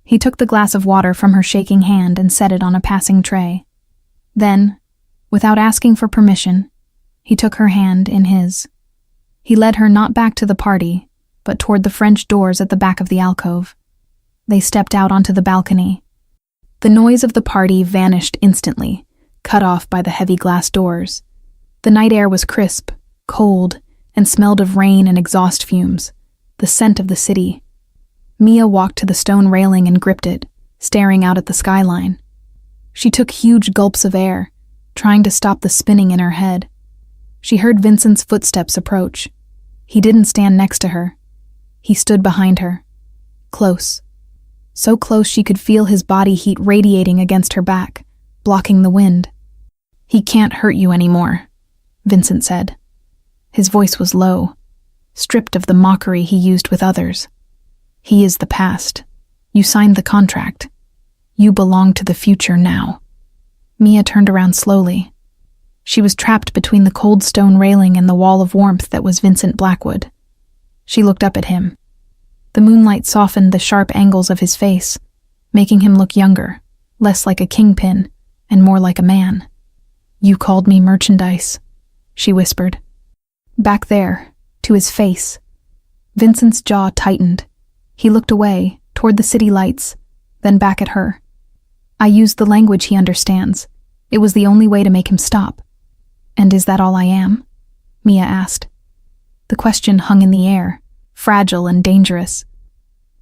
He took the glass of water from her shaking hand and set it on a passing tray. Then, without asking for permission, he took her hand in his. He led her not back to the party, but toward the French doors at the back of the alcove. They stepped out onto the balcony. The noise of the party vanished instantly, cut off by the heavy glass doors. The night air was crisp, cold, and smelled of rain and exhaust fumes, the scent of the city. Mia walked to the stone railing and gripped it, staring out at the skyline. She took huge gulps of air, trying to stop the spinning in her head. She heard Vincent's footsteps approach. He didn't stand next to her. He stood behind her, close. So close she could feel his body heat radiating against her back, blocking the wind. "He can't hurt you anymore," Vincent said. His voice was low, stripped of the mockery he used with others. "He is the past. You signed the contract. You belong to the future now." Mia turned around slowly. She was trapped between the cold stone railing and the wall of warmth that was Vincent Blackwood. She looked up at him. The moonlight softened the sharp angles of his face, making him look younger, less like a kingpin, and more like a man. "You called me merchandise," she whispered. Back there, to his face. Vincent's jaw tightened. He looked away, toward the city lights, then back at her. "I used the language he understands. It was the only way to make him stop." "And is that all I am?" Mia asked. The question hung in the air, fragile and dangerous.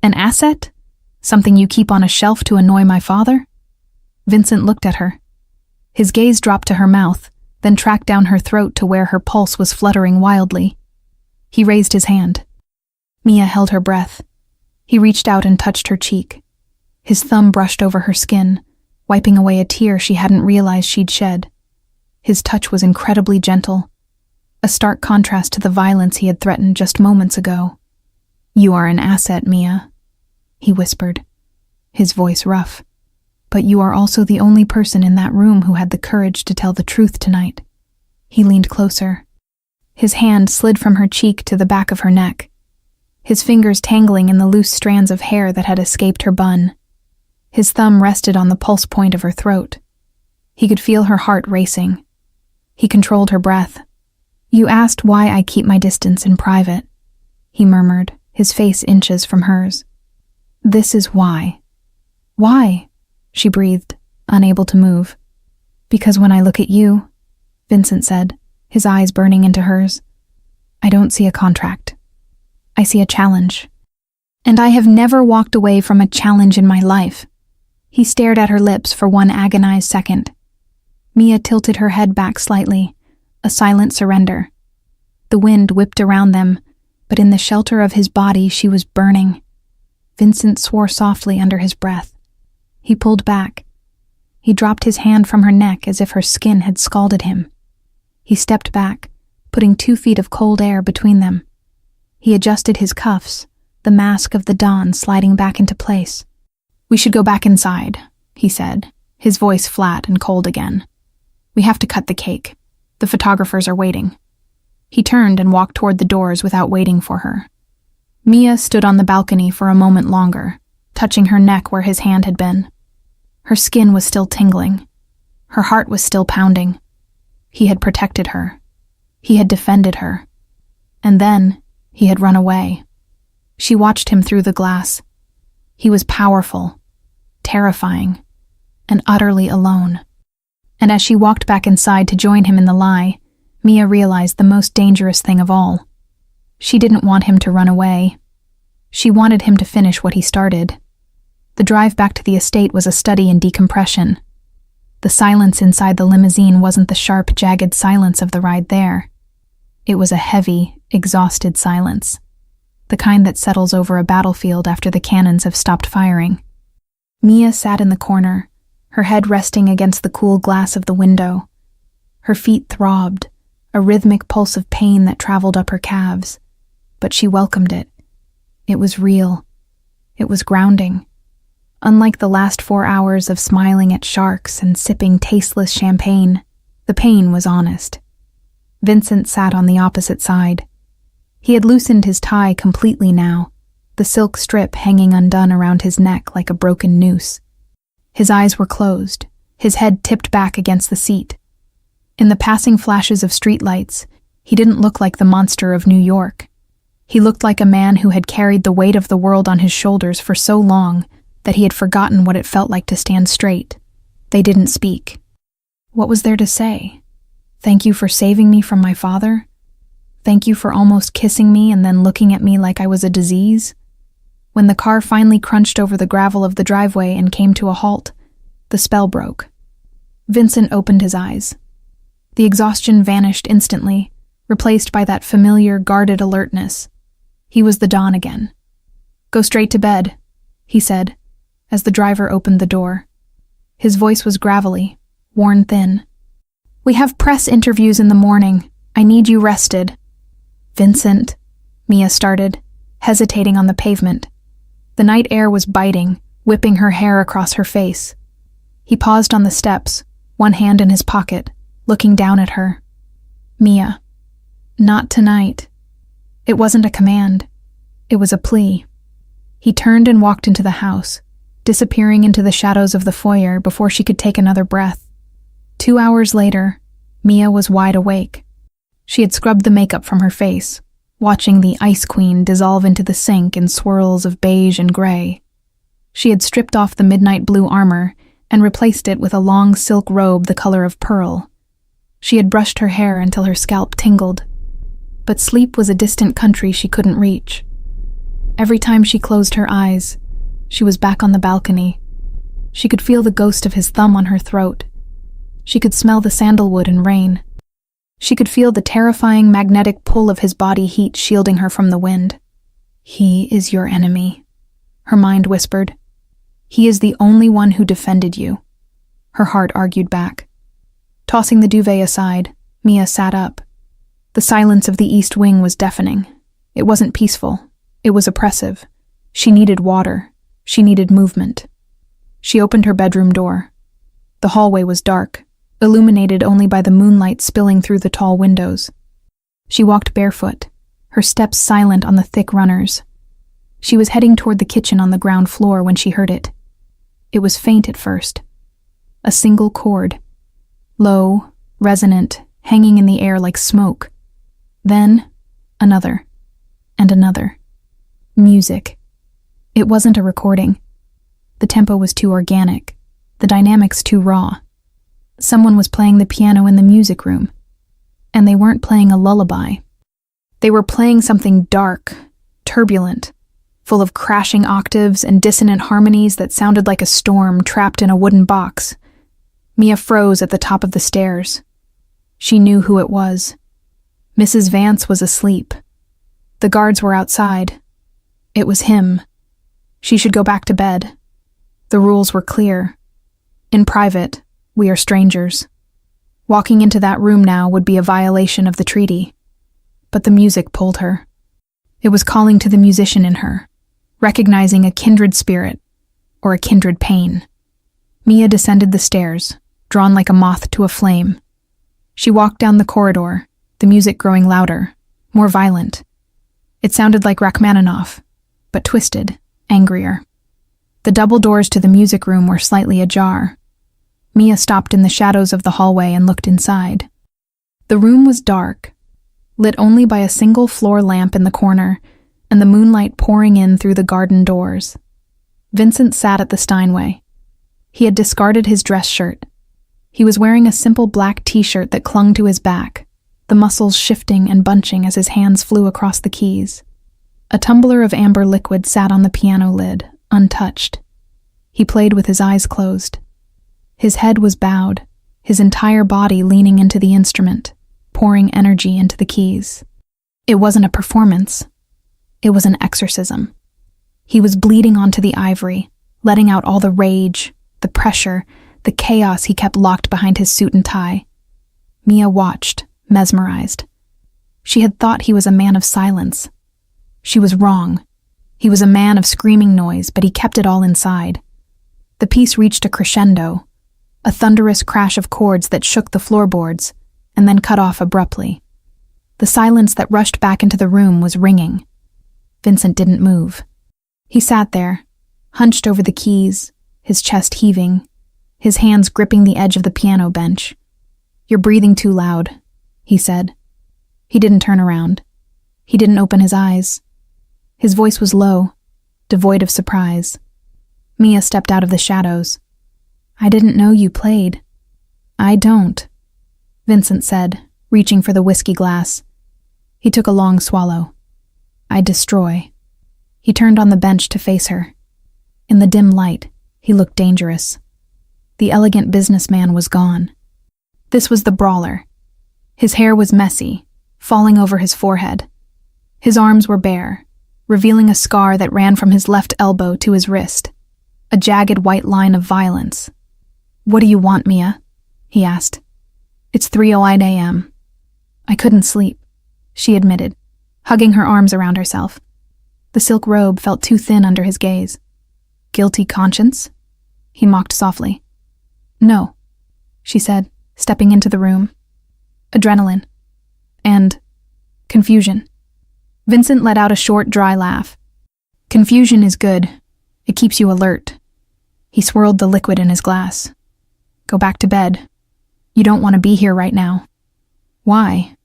"An asset? Something you keep on a shelf to annoy my father?" Vincent looked at her. His gaze dropped to her mouth, then tracked down her throat to where her pulse was fluttering wildly. He raised his hand. Mia held her breath. He reached out and touched her cheek. His thumb brushed over her skin, wiping away a tear she hadn't realized she'd shed. His touch was incredibly gentle, a stark contrast to the violence he had threatened just moments ago. "You are an asset, Mia," he whispered, his voice rough. "But you are also the only person in that room who had the courage to tell the truth tonight." He leaned closer. His hand slid from her cheek to the back of her neck, his fingers tangling in the loose strands of hair that had escaped her bun. His thumb rested on the pulse point of her throat. He could feel her heart racing. He controlled her breath. "You asked why I keep my distance in private," he murmured, his face inches from hers. "This is why." "Why?" she breathed, unable to move. "Because when I look at you," Vincent said, his eyes burning into hers, "I don't see a contract. I see a challenge. And I have never walked away from a challenge in my life." He stared at her lips for one agonized second. Mia tilted her head back slightly, a silent surrender. The wind whipped around them, but in the shelter of his body she was burning. Vincent swore softly under his breath. He pulled back. He dropped his hand from her neck as if her skin had scalded him. He stepped back, putting 2 feet of cold air between them. He adjusted his cuffs, the mask of the dawn sliding back into place. "We should go back inside," he said, his voice flat and cold again. "We have to cut the cake. The photographers are waiting." He turned and walked toward the doors without waiting for her. Mia stood on the balcony for a moment longer, touching her neck where his hand had been. Her skin was still tingling. Her heart was still pounding. He had protected her. He had defended her. And then he had run away. She watched him through the glass. He was powerful, terrifying, and utterly alone. And as she walked back inside to join him in the lie, Mia realized the most dangerous thing of all. She didn't want him to run away. She wanted him to finish what he started. The drive back to the estate was a study in decompression. The silence inside the limousine wasn't the sharp, jagged silence of the ride there. It was a heavy, exhausted silence, the kind that settles over a battlefield after the cannons have stopped firing. Mia sat in the corner, her head resting against the cool glass of the window. Her feet throbbed, a rhythmic pulse of pain that traveled up her calves. But she welcomed it. It was real. It was grounding. Unlike the last 4 hours of smiling at sharks and sipping tasteless champagne, the pain was honest. Vincent sat on the opposite side. He had loosened his tie completely now, the silk strip hanging undone around his neck like a broken noose. His eyes were closed, his head tipped back against the seat. In the passing flashes of streetlights, he didn't look like the monster of New York. He looked like a man who had carried the weight of the world on his shoulders for so long that he had forgotten what it felt like to stand straight. They didn't speak. What was there to say? Thank you for saving me from my father? Thank you for almost kissing me and then looking at me like I was a disease? When the car finally crunched over the gravel of the driveway and came to a halt, the spell broke. Vincent opened his eyes. The exhaustion vanished instantly, replaced by that familiar, guarded alertness. He was the Don again. "Go straight to bed," he said, as the driver opened the door. His voice was gravelly, worn thin. "We have press interviews in the morning. I need you rested." "Vincent," Mia started, hesitating on the pavement. The night air was biting, whipping her hair across her face. He paused on the steps, one hand in his pocket, looking down at her. "Mia, not tonight." It wasn't a command. It was a plea. He turned and walked into the house, disappearing into the shadows of the foyer before she could take another breath. 2 hours later, Mia was wide awake. She had scrubbed the makeup from her face, watching the Ice Queen dissolve into the sink in swirls of beige and gray. She had stripped off the midnight blue armor and replaced it with a long silk robe the color of pearl. She had brushed her hair until her scalp tingled. But sleep was a distant country she couldn't reach. Every time she closed her eyes, she was back on the balcony. She could feel the ghost of his thumb on her throat. She could smell the sandalwood and rain. She could feel the terrifying magnetic pull of his body heat shielding her from the wind. "He is your enemy," her mind whispered. "He is the only one who defended you." Her heart argued back. Tossing the duvet aside, Mia sat up. The silence of the East Wing was deafening. It wasn't peaceful. It was oppressive. She needed water. She needed movement. She opened her bedroom door. The hallway was dark, illuminated only by the moonlight spilling through the tall windows. She walked barefoot, her steps silent on the thick runners. She was heading toward the kitchen on the ground floor when she heard it. It was faint at first. A single chord. Low, resonant, hanging in the air like smoke. Then, another, and another. Music. It wasn't a recording. The tempo was too organic, the dynamics too raw. Someone was playing the piano in the music room, and they weren't playing a lullaby. They were playing something dark, turbulent, full of crashing octaves and dissonant harmonies that sounded like a storm trapped in a wooden box. Mia froze at the top of the stairs. She knew who it was. Mrs. Vance was asleep. The guards were outside. It was him. She should go back to bed. The rules were clear. In private, we are strangers. Walking into that room now would be a violation of the treaty. But the music pulled her. It was calling to the musician in her, recognizing a kindred spirit, or a kindred pain. Mia descended the stairs, drawn like a moth to a flame. She walked down the corridor, the music growing louder, more violent. It sounded like Rachmaninoff, but twisted, angrier. The double doors to the music room were slightly ajar. Mia stopped in the shadows of the hallway and looked inside. The room was dark, lit only by a single floor lamp in the corner and the moonlight pouring in through the garden doors. Vincent sat at the Steinway. He had discarded his dress shirt. He was wearing a simple black t-shirt that clung to his back, the muscles shifting and bunching as his hands flew across the keys. A tumbler of amber liquid sat on the piano lid, untouched. He played with his eyes closed. His head was bowed, his entire body leaning into the instrument, pouring energy into the keys. It wasn't a performance. It was an exorcism. He was bleeding onto the ivory, letting out all the rage, the pressure, the chaos he kept locked behind his suit and tie. Mia watched, mesmerized. She had thought he was a man of silence. She was wrong. He was a man of screaming noise, but he kept it all inside. The piece reached a crescendo, a thunderous crash of chords that shook the floorboards, and then cut off abruptly. The silence that rushed back into the room was ringing. Vincent didn't move. He sat there, hunched over the keys, his chest heaving, his hands gripping the edge of the piano bench. "You're breathing too loud," he said. He didn't turn around. He didn't open his eyes. His voice was low, devoid of surprise. Mia stepped out of the shadows. "I didn't know you played." "I don't," Vincent said, reaching for the whiskey glass. He took a long swallow. "I destroy." He turned on the bench to face her. In the dim light, he looked dangerous. The elegant businessman was gone. This was the brawler. His hair was messy, falling over his forehead. His arms were bare, revealing a scar that ran from his left elbow to his wrist, a jagged white line of violence. "What do you want, Mia?" he asked. "It's 3:08 a.m. "I couldn't sleep," she admitted, hugging her arms around herself. The silk robe felt too thin under his gaze. "Guilty conscience?" he mocked softly. "No," she said, stepping into the room. "Adrenaline. And confusion." Vincent let out a short, dry laugh. "Confusion is good. It keeps you alert." He swirled the liquid in his glass. "Go back to bed. You don't want to be here right now." "Why?"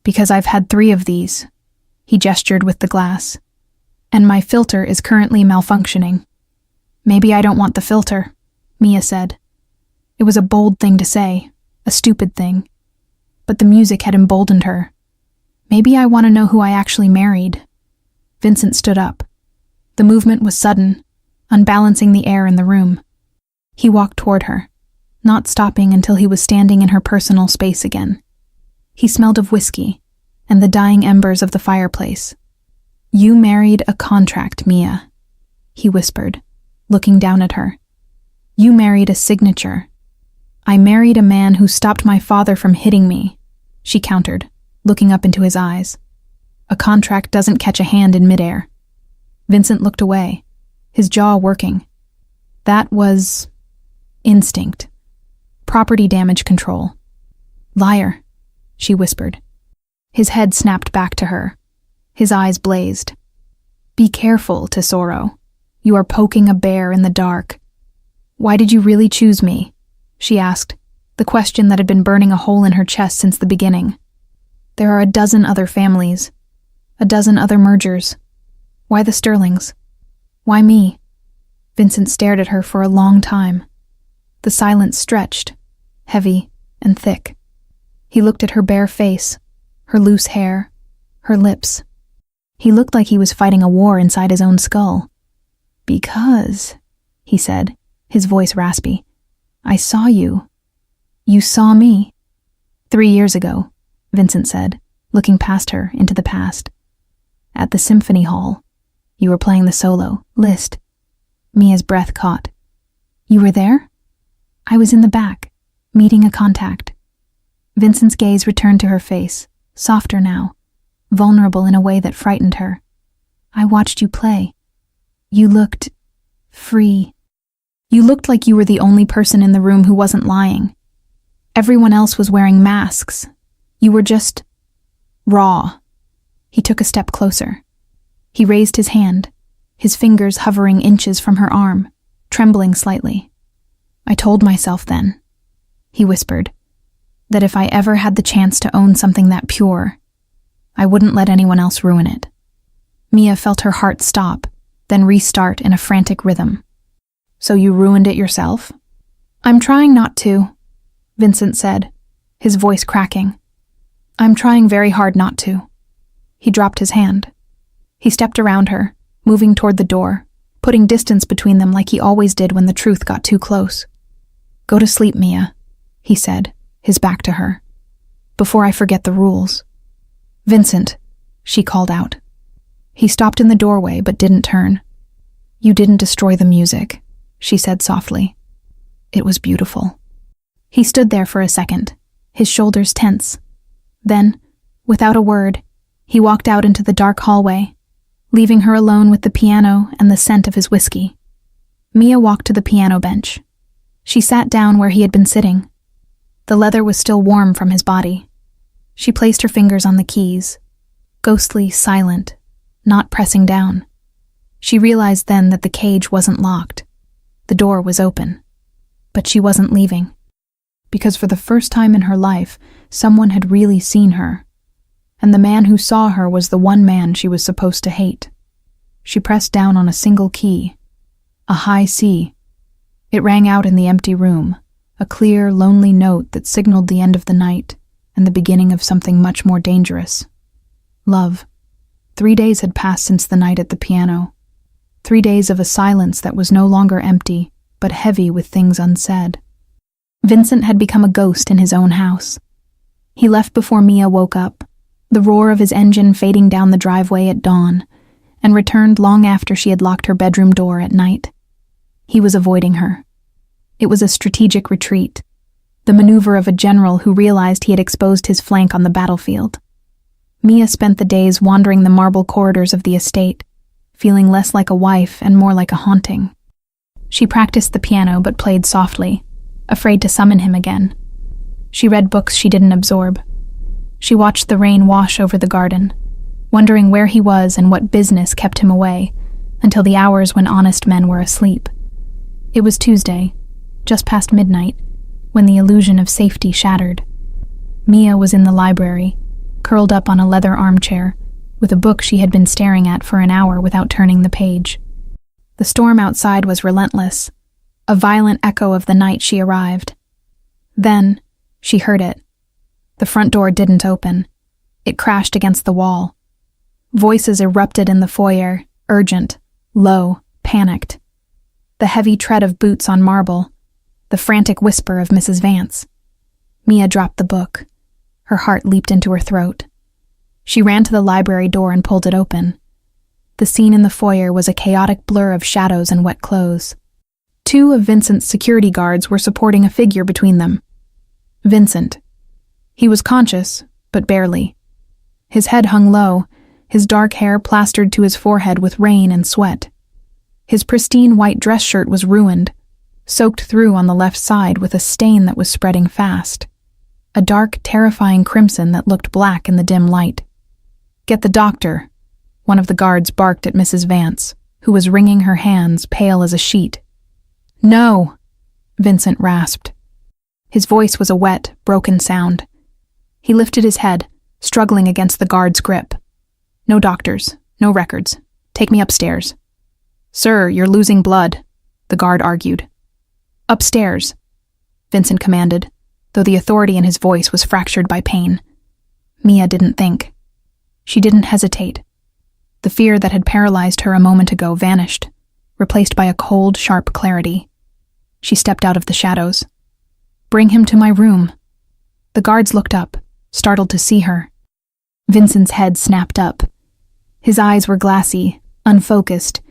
"Because I've had 3 of these." He gestured with the glass. "And my filter is currently malfunctioning." "Maybe I don't want the filter," Mia said. It was a bold thing to say, a stupid thing. But the music had emboldened her. "Maybe I want to know who I actually married." Vincent stood up. The movement was sudden, unbalancing the air in the room. He walked toward her, not stopping until he was standing in her personal space again. He smelled of whiskey and the dying embers of the fireplace. "You married a contract, Mia," he whispered, looking down at her. "You married a signature." "I married a man who stopped my father from hitting me," she countered, looking up into his eyes. "A contract doesn't catch a hand in midair." Vincent looked away, his jaw working. That was instinct. Property damage control. "Liar," she whispered. His head snapped back to her. His eyes blazed. "Be careful, Tesoro. You are poking a bear in the dark." "Why did you really choose me?" she asked, the question that had been burning a hole in her chest since the beginning. "There are a dozen other families, a dozen other mergers. Why the Sterlings? Why me? Vincent stared at her for a long time. The silence stretched, heavy and thick. He looked at her bare face, her loose hair, her lips. He looked like he was fighting a war inside his own skull. Because, he said, his voice raspy, I saw you. You saw me. 3 years ago, Vincent said, looking past her into the past. At the symphony hall. You were playing the solo, Liszt. Mia's breath caught. You were there? I was in the back, meeting a contact. Vincent's gaze returned to her face, softer now, vulnerable in a way that frightened her. I watched you play. You looked free. You looked like you were the only person in the room who wasn't lying. Everyone else was wearing masks. You were just raw. He took a step closer. He raised his hand, his fingers hovering inches from her arm, trembling slightly. I told myself then, he whispered, that if I ever had the chance to own something that pure, I wouldn't let anyone else ruin it. Mia felt her heart stop, then restart in a frantic rhythm. So you ruined it yourself? I'm trying not to, Vincent said, his voice cracking. I'm trying very hard not to. He dropped his hand. He stepped around her, moving toward the door, putting distance between them like he always did when the truth got too close. Go to sleep, Mia, he said, his back to her. Before I forget the rules. Vincent, she called out. He stopped in the doorway but didn't turn. You didn't destroy the music, she said softly. It was beautiful. He stood there for a second, his shoulders tense. Then, without a word, he walked out into the dark hallway, leaving her alone with the piano and the scent of his whiskey. Mia walked to the piano bench. She sat down where he had been sitting. The leather was still warm from his body. She placed her fingers on the keys, ghostly silent, not pressing down. She realized then that the cage wasn't locked. The door was open. But she wasn't leaving. Because for the first time in her life, someone had really seen her. And the man who saw her was the one man she was supposed to hate. She pressed down on a single key, a high C. It rang out in the empty room, a clear, lonely note that signaled the end of the night and the beginning of something much more dangerous. Love. 3 days had passed since the night at the piano. 3 days of a silence that was no longer empty, but heavy with things unsaid. Vincent had become a ghost in his own house. He left before Mia woke up, the roar of his engine fading down the driveway at dawn, and returned long after she had locked her bedroom door at night. He was avoiding her. It was a strategic retreat, the maneuver of a general who realized he had exposed his flank on the battlefield. Mia spent the days wandering the marble corridors of the estate, feeling less like a wife and more like a haunting. She practiced the piano but played softly, afraid to summon him again. She read books she didn't absorb. She watched the rain wash over the garden, wondering where he was and what business kept him away, until the hours when honest men were asleep. It was Tuesday, just past midnight, when the illusion of safety shattered. Mia was in the library, curled up on a leather armchair, with a book she had been staring at for an hour without turning the page. The storm outside was relentless, a violent echo of the night she arrived. Then, she heard it. The front door didn't open. It crashed against the wall. Voices erupted in the foyer, urgent, low, panicked. The heavy tread of boots on marble, the frantic whisper of Mrs. Vance. Mia dropped the book. Her heart leaped into her throat. She ran to the library door and pulled it open. The scene in the foyer was a chaotic blur of shadows and wet clothes. 2 of Vincent's security guards were supporting a figure between them. Vincent. He was conscious, but barely. His head hung low, his dark hair plastered to his forehead with rain and sweat. His pristine white dress shirt was ruined, soaked through on the left side with a stain that was spreading fast. A dark, terrifying crimson that looked black in the dim light. Get the doctor, one of the guards barked at Mrs. Vance, who was wringing her hands, pale as a sheet. No, Vincent rasped. His voice was a wet, broken sound. He lifted his head, struggling against the guard's grip. No doctors, no records, Take me upstairs." "Sir, you're losing blood," the guard argued. "Upstairs," Vincent commanded, though the authority in his voice was fractured by pain. Mia didn't think. She didn't hesitate. The fear that had paralyzed her a moment ago vanished, replaced by a cold, sharp clarity. She stepped out of the shadows. "Bring him to my room." The guards looked up, startled to see her. Vincent's head snapped up. His eyes were glassy, unfocused,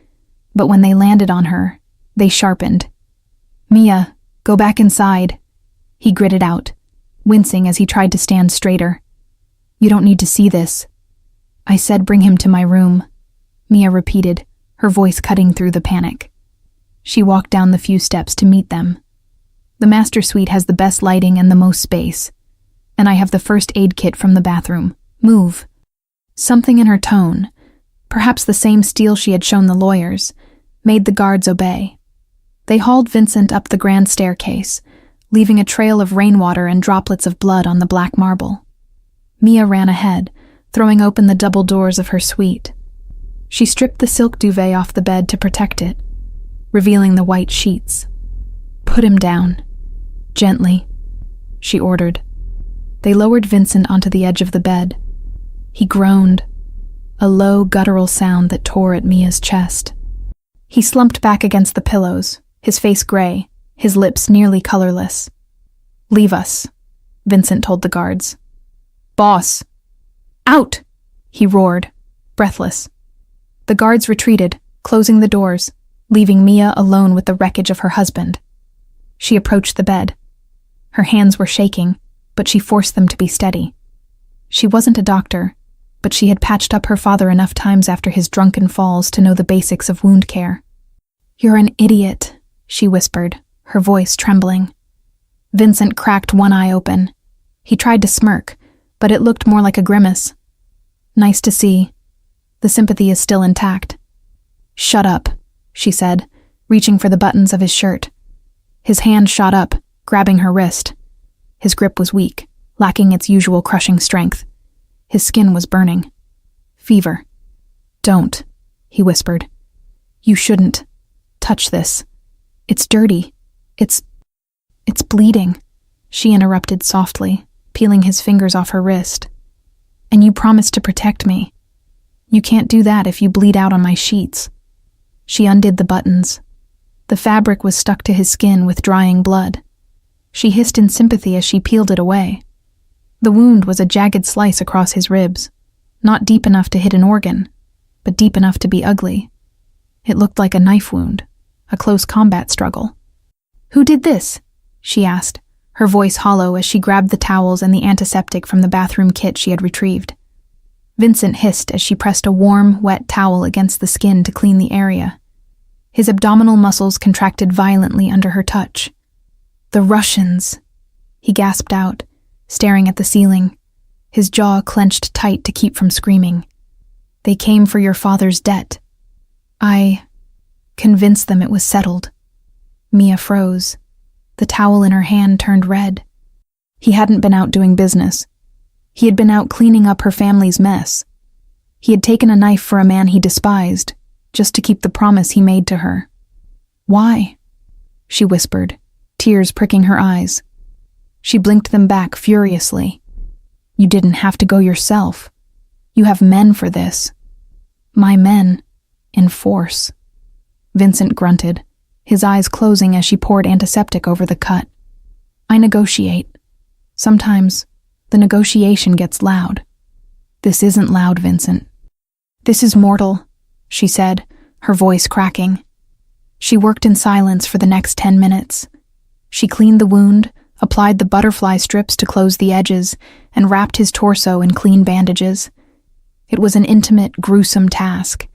but when they landed on her, they sharpened. "Mia, go back inside," he gritted out, wincing as he tried to stand straighter. "You don't need to see this." "I said bring him to my room," Mia repeated, her voice cutting through the panic. She walked down the few steps to meet them. "The master suite has the best lighting and the most space, and I have the first aid kit from the bathroom. Move." Something in her tone, perhaps the same steel she had shown the lawyers, made the guards obey. They hauled Vincent up the grand staircase, leaving a trail of rainwater and droplets of blood on the black marble. Mia ran ahead, throwing open the double doors of her suite. She stripped the silk duvet off the bed to protect it, revealing the white sheets. "Put him down. Gently," she ordered. They lowered Vincent onto the edge of the bed. He groaned, a low, guttural sound that tore at Mia's chest. He slumped back against the pillows, his face gray, his lips nearly colorless. "Leave us," Vincent told the guards. "Boss!" "Out!" he roared, breathless. The guards retreated, closing the doors, leaving Mia alone with the wreckage of her husband. She approached the bed. Her hands were shaking, but she forced them to be steady. She wasn't a doctor, but she had patched up her father enough times after his drunken falls to know the basics of wound care. "You're an idiot," she whispered, her voice trembling. Vincent cracked one eye open. He tried to smirk, but it looked more like a grimace. "Nice to see. The sympathy is still intact." "Shut up," she said, reaching for the buttons of his shirt. His hand shot up, grabbing her wrist. His grip was weak, lacking its usual crushing strength. His skin was burning. "Fever." "Don't," he whispered. "You shouldn't. Touch this. It's dirty. It's bleeding," she interrupted softly, peeling his fingers off her wrist. "And you promised to protect me. You can't do that if you bleed out on my sheets." She undid the buttons. The fabric was stuck to his skin with drying blood. She hissed in sympathy as she peeled it away. The wound was a jagged slice across his ribs, not deep enough to hit an organ, but deep enough to be ugly. It looked like a knife wound, a close combat struggle. "Who did this?" she asked, her voice hollow as she grabbed the towels and the antiseptic from the bathroom kit she had retrieved. Vincent hissed as she pressed a warm, wet towel against the skin to clean the area. His abdominal muscles contracted violently under her touch. "The Russians," he gasped out, staring at the ceiling, his jaw clenched tight to keep from screaming. "They came for your father's debt. I convinced them it was settled." Mia froze. The towel in her hand turned red. He hadn't been out doing business. He had been out cleaning up her family's mess. He had taken a knife for a man he despised, just to keep the promise he made to her. "Why?" she whispered, tears pricking her eyes. She blinked them back furiously. "You didn't have to go yourself. You have men for this." "My men, in force." Vincent grunted, his eyes closing as she poured antiseptic over the cut. "I negotiate. Sometimes the negotiation gets loud." "This isn't loud, Vincent." "This is mortal," she said, her voice cracking. She worked in silence for the next 10 minutes. She cleaned the wound, applied the butterfly strips to close the edges, and wrapped his torso in clean bandages. It was an intimate, gruesome task.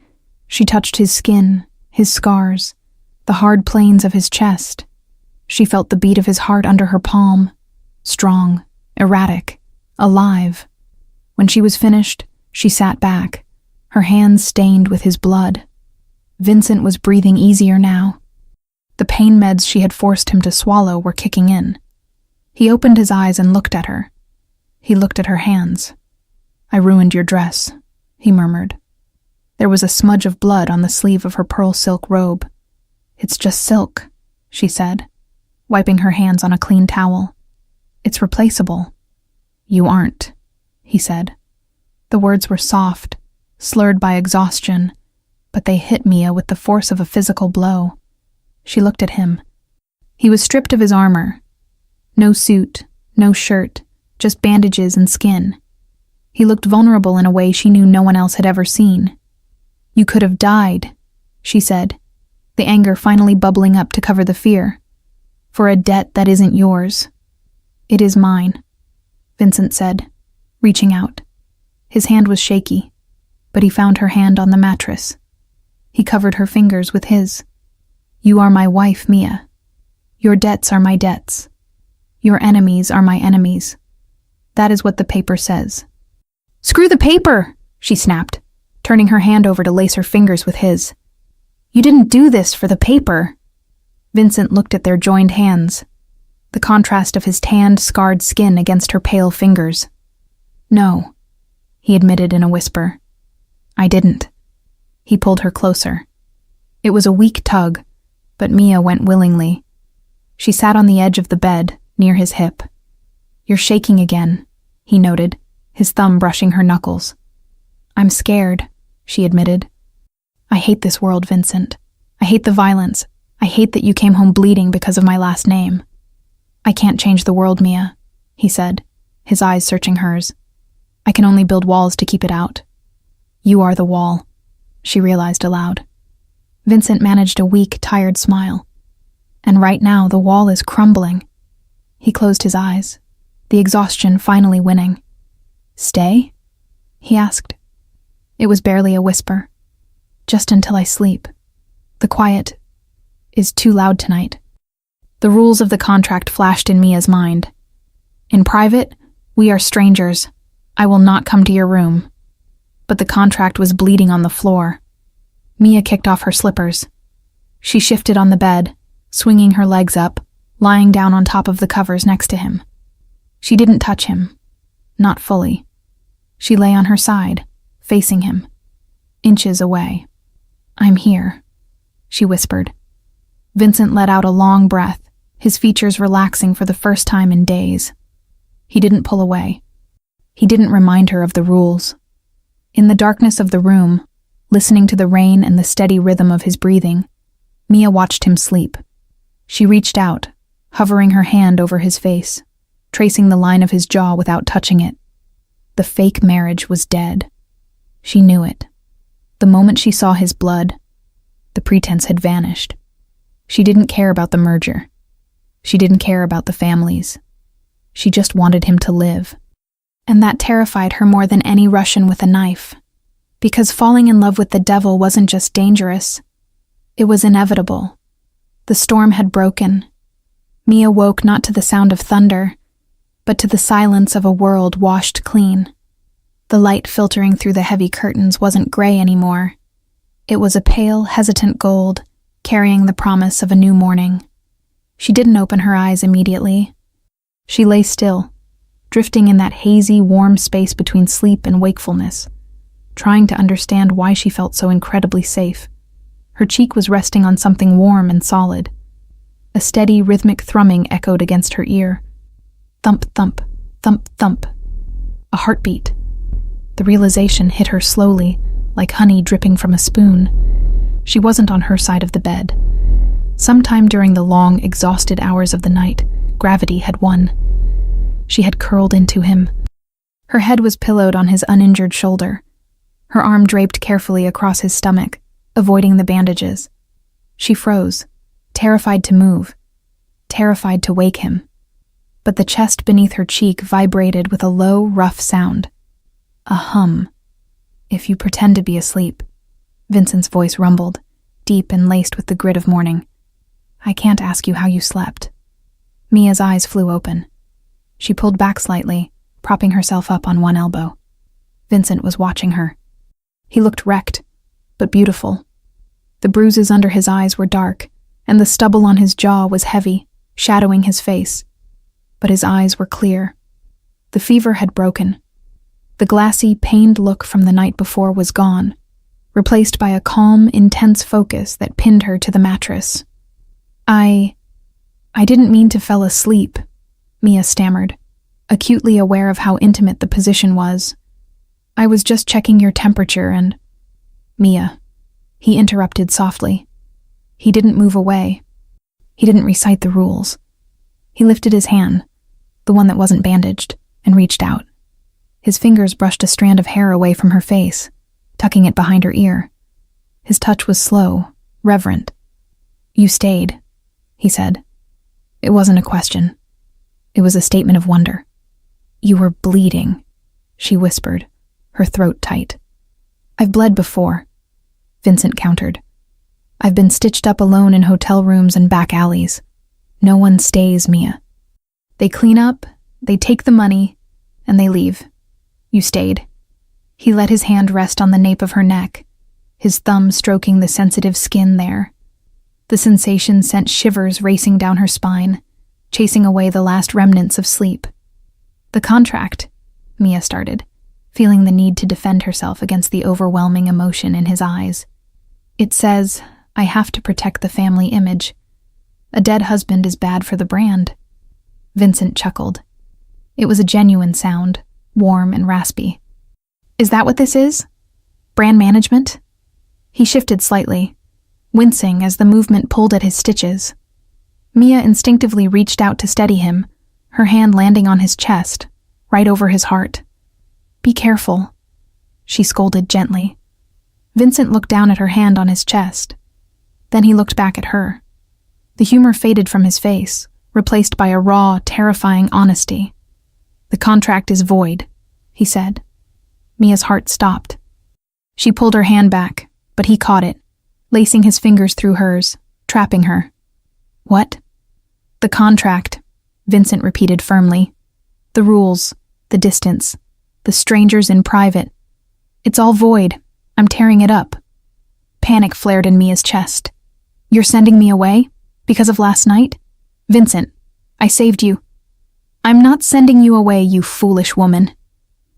She touched his skin, his scars, the hard planes of his chest. She felt the beat of his heart under her palm, strong, erratic, alive. When she was finished, she sat back, her hands stained with his blood. Vincent was breathing easier now. The pain meds she had forced him to swallow were kicking in. He opened his eyes and looked at her. He looked at her hands. "I ruined your dress," he murmured. There was a smudge of blood on the sleeve of her pearl silk robe. "It's just silk," she said, wiping her hands on a clean towel. "It's replaceable." "You aren't," he said. The words were soft, slurred by exhaustion, but they hit Mia with the force of a physical blow. She looked at him. He was stripped of his armor. No suit, no shirt, just bandages and skin. He looked vulnerable in a way she knew no one else had ever seen. "You could have died," she said, the anger finally bubbling up to cover the fear. "For a debt that isn't yours." "It is mine," Vincent said, reaching out. His hand was shaky, but he found her hand on the mattress. He covered her fingers with his. "You are my wife, Mia. Your debts are my debts. Your enemies are my enemies. That is what the paper says." "Screw the paper!" she snapped, turning her hand over to lace her fingers with his. "You didn't do this for the paper." Vincent looked at their joined hands, the contrast of his tanned, scarred skin against her pale fingers. "No," he admitted in a whisper. "I didn't." He pulled her closer. It was a weak tug, but Mia went willingly. She sat on the edge of the bed, near his hip. "You're shaking again," he noted, his thumb brushing her knuckles. "I'm scared," she admitted. "I hate this world, Vincent. I hate the violence. I hate that you came home bleeding because of my last name." "I can't change the world, Mia," he said, his eyes searching hers. "I can only build walls to keep it out." "You are the wall," she realized aloud. Vincent managed a weak, tired smile. "And right now the wall is crumbling." He closed his eyes, the exhaustion finally winning. "Stay?" he asked. It was barely a whisper. "Just until I sleep. The quiet is too loud tonight." The rules of the contract flashed in Mia's mind. "In private, we are strangers. I will not come to your room." But the contract was bleeding on the floor. Mia kicked off her slippers. She shifted on the bed, swinging her legs up, lying down on top of the covers next to him. She didn't touch him. Not fully. She lay on her side, facing him, inches away. "I'm here," she whispered. Vincent let out a long breath, his features relaxing for the first time in days. He didn't pull away. He didn't remind her of the rules. In the darkness of the room, listening to the rain and the steady rhythm of his breathing, Mia watched him sleep. She reached out, hovering her hand over his face, tracing the line of his jaw without touching it. The fake marriage was dead. She knew it. The moment she saw his blood, the pretense had vanished. She didn't care about the merger. She didn't care about the families. She just wanted him to live. And that terrified her more than any Russian with a knife. Because falling in love with the devil wasn't just dangerous. It was inevitable. The storm had broken. Mia woke not to the sound of thunder, but to the silence of a world washed clean. The light filtering through the heavy curtains wasn't gray anymore. It was a pale, hesitant gold, carrying the promise of a new morning. She didn't open her eyes immediately. She lay still, drifting in that hazy, warm space between sleep and wakefulness, trying to understand why she felt so incredibly safe. Her cheek was resting on something warm and solid. A steady, rhythmic thrumming echoed against her ear. Thump, thump, thump, thump. A heartbeat. The realization hit her slowly, like honey dripping from a spoon. She wasn't on her side of the bed. Sometime during the long, exhausted hours of the night, gravity had won. She had curled into him. Her head was pillowed on his uninjured shoulder, her arm draped carefully across his stomach, avoiding the bandages. She froze, terrified to move, terrified to wake him. But the chest beneath her cheek vibrated with a low, rough sound. A hum. "If you pretend to be asleep," Vincent's voice rumbled, deep and laced with the grit of morning. "I can't ask you how you slept." Mia's eyes flew open. She pulled back slightly, propping herself up on one elbow. Vincent was watching her. He looked wrecked, but beautiful. The bruises under his eyes were dark, and the stubble on his jaw was heavy, shadowing his face. But his eyes were clear. The fever had broken. The glassy, pained look from the night before was gone, replaced by a calm, intense focus that pinned her to the mattress. I didn't mean to fall asleep," Mia stammered, acutely aware of how intimate the position was. "I was just checking your temperature and—" "Mia," he interrupted softly. He didn't move away. He didn't recite the rules. He lifted his hand, the one that wasn't bandaged, and reached out. His fingers brushed a strand of hair away from her face, tucking it behind her ear. His touch was slow, reverent. "You stayed," he said. It wasn't a question. It was a statement of wonder. "You were bleeding," she whispered, her throat tight. "I've bled before," Vincent countered. "I've been stitched up alone in hotel rooms and back alleys. No one stays, Mia. They clean up, they take the money, and they leave. You stayed." He let his hand rest on the nape of her neck, his thumb stroking the sensitive skin there. The sensation sent shivers racing down her spine, chasing away the last remnants of sleep. "The contract," Mia started, feeling the need to defend herself against the overwhelming emotion in his eyes. "It says I have to protect the family image. A dead husband is bad for the brand." Vincent chuckled. It was a genuine sound, warm and raspy. "Is that what this is? Brand management?" He shifted slightly, wincing as the movement pulled at his stitches. Mia instinctively reached out to steady him, her hand landing on his chest, right over his heart. "Be careful," she scolded gently. Vincent looked down at her hand on his chest. Then he looked back at her. The humor faded from his face, replaced by a raw, terrifying honesty. "The contract is void," he said. Mia's heart stopped. She pulled her hand back, but he caught it, lacing his fingers through hers, trapping her. "What?" "The contract," Vincent repeated firmly. "The rules, the distance, the strangers in private. It's all void. I'm tearing it up." Panic flared in Mia's chest. "You're sending me away? Because of last night? Vincent, I saved you." "I'm not sending you away, you foolish woman,"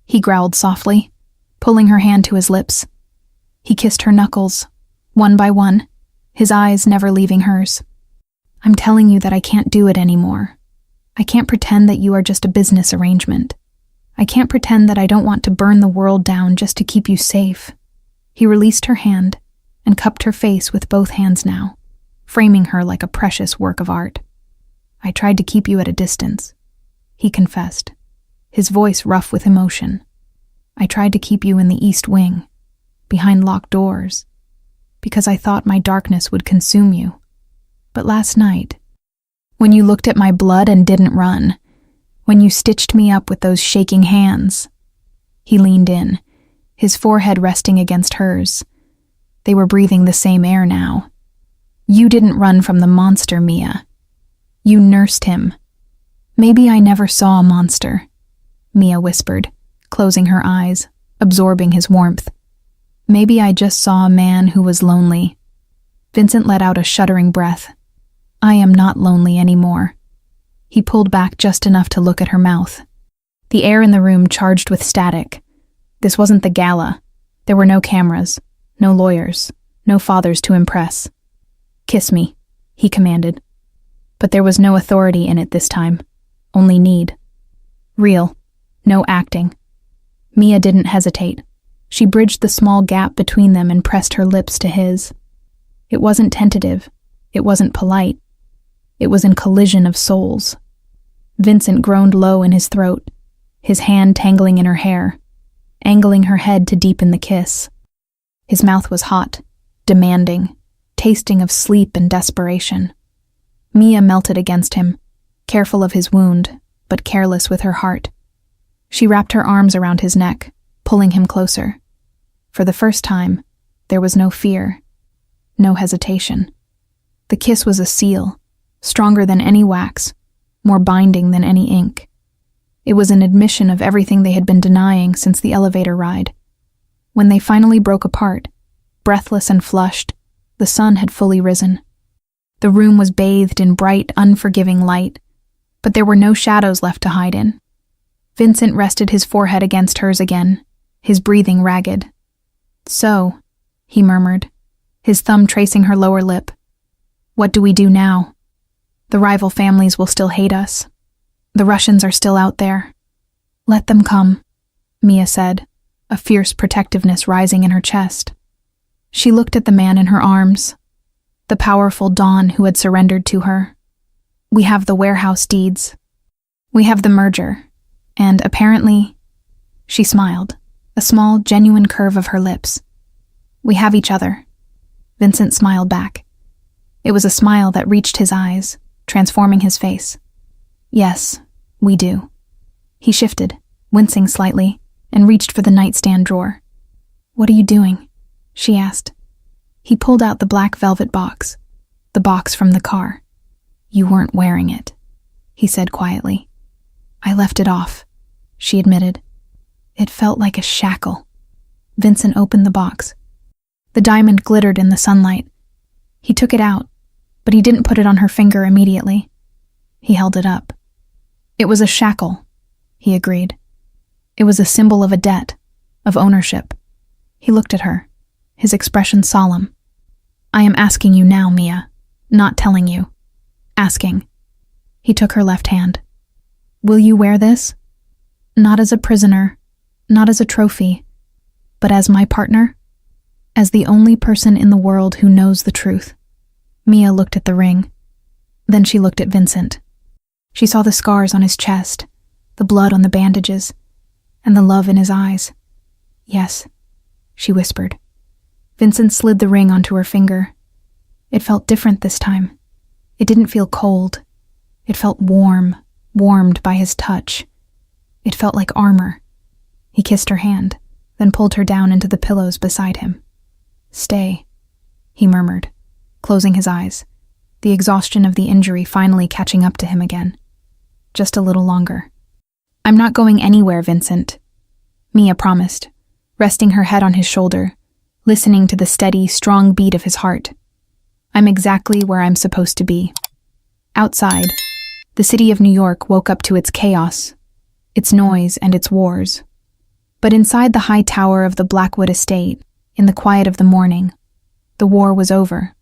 he growled softly, pulling her hand to his lips. He kissed her knuckles, one by one, his eyes never leaving hers. "I'm telling you that I can't do it anymore. I can't pretend that you are just a business arrangement. I can't pretend that I don't want to burn the world down just to keep you safe." He released her hand and cupped her face with both hands now, framing her like a precious work of art. "I tried to keep you at a distance," he confessed, his voice rough with emotion. "I tried to keep you in the East Wing, behind locked doors, because I thought my darkness would consume you. But last night, when you looked at my blood and didn't run, when you stitched me up with those shaking hands—" He leaned in, his forehead resting against hers. They were breathing the same air now. "You didn't run from the monster, Mia. You nursed him." "Maybe I never saw a monster," Mia whispered, closing her eyes, absorbing his warmth. "Maybe I just saw a man who was lonely." Vincent let out a shuddering breath. "I am not lonely anymore." He pulled back just enough to look at her mouth. The air in the room charged with static. This wasn't the gala. There were no cameras, no lawyers, no fathers to impress. "Kiss me," he commanded. But there was no authority in it this time, only need. Real, no acting. Mia didn't hesitate. She bridged the small gap between them and pressed her lips to his. It wasn't tentative. It wasn't polite. It was in collision of souls. Vincent groaned low in his throat, his hand tangling in her hair, angling her head to deepen the kiss. His mouth was hot, demanding, tasting of sleep and desperation. Mia melted against him, careful of his wound, but careless with her heart. She wrapped her arms around his neck, pulling him closer. For the first time, there was no fear, no hesitation. The kiss was a seal, stronger than any wax, more binding than any ink. It was an admission of everything they had been denying since the elevator ride. When they finally broke apart, breathless and flushed, the sun had fully risen. The room was bathed in bright, unforgiving light, but there were no shadows left to hide in. Vincent rested his forehead against hers again, his breathing ragged. "So," he murmured, his thumb tracing her lower lip. What do we do now? The rival families will still hate us. The Russians are still out there. Let them come, Mia said, a fierce protectiveness rising in her chest. She looked at the man in her arms, the powerful Don who had surrendered to her. We have the warehouse deeds. We have the merger. And apparently, she smiled, a small, genuine curve of her lips. We have each other. Vincent smiled back. It was a smile that reached his eyes, transforming his face. Yes, we do. He shifted, wincing slightly, and reached for the nightstand drawer. What are you doing? She asked. He pulled out the black velvet box, the box from the car. You weren't wearing it, he said quietly. I left it off, she admitted. It felt like a shackle. Vincent opened the box. The diamond glittered in the sunlight. He took it out, but he didn't put it on her finger immediately. He held it up. It was a shackle, he agreed. It was a symbol of a debt, of ownership. He looked at her, his expression solemn. I am asking you now, Mia, not telling you. Asking. He took her left hand. Will you wear this? Not as a prisoner, not as a trophy, but as my partner? As the only person in the world who knows the truth. Mia looked at the ring. Then she looked at Vincent. She saw the scars on his chest, the blood on the bandages, and the love in his eyes. Yes, she whispered. Vincent slid the ring onto her finger. It felt different this time. It didn't feel cold. It felt warm, warmed by his touch. It felt like armor. He kissed her hand, then pulled her down into the pillows beside him. Stay, he murmured, closing his eyes, the exhaustion of the injury finally catching up to him again. Just a little longer. I'm not going anywhere, Vincent, Mia promised, resting her head on his shoulder, listening to the steady, strong beat of his heart. I'm exactly where I'm supposed to be. Outside, the city of New York woke up to its chaos, its noise and its wars. But inside the high tower of the Blackwood estate, in the quiet of the morning, the war was over.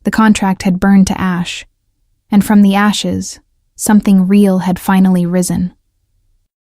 The contract had burned to ash, and from the ashes, something real had finally risen.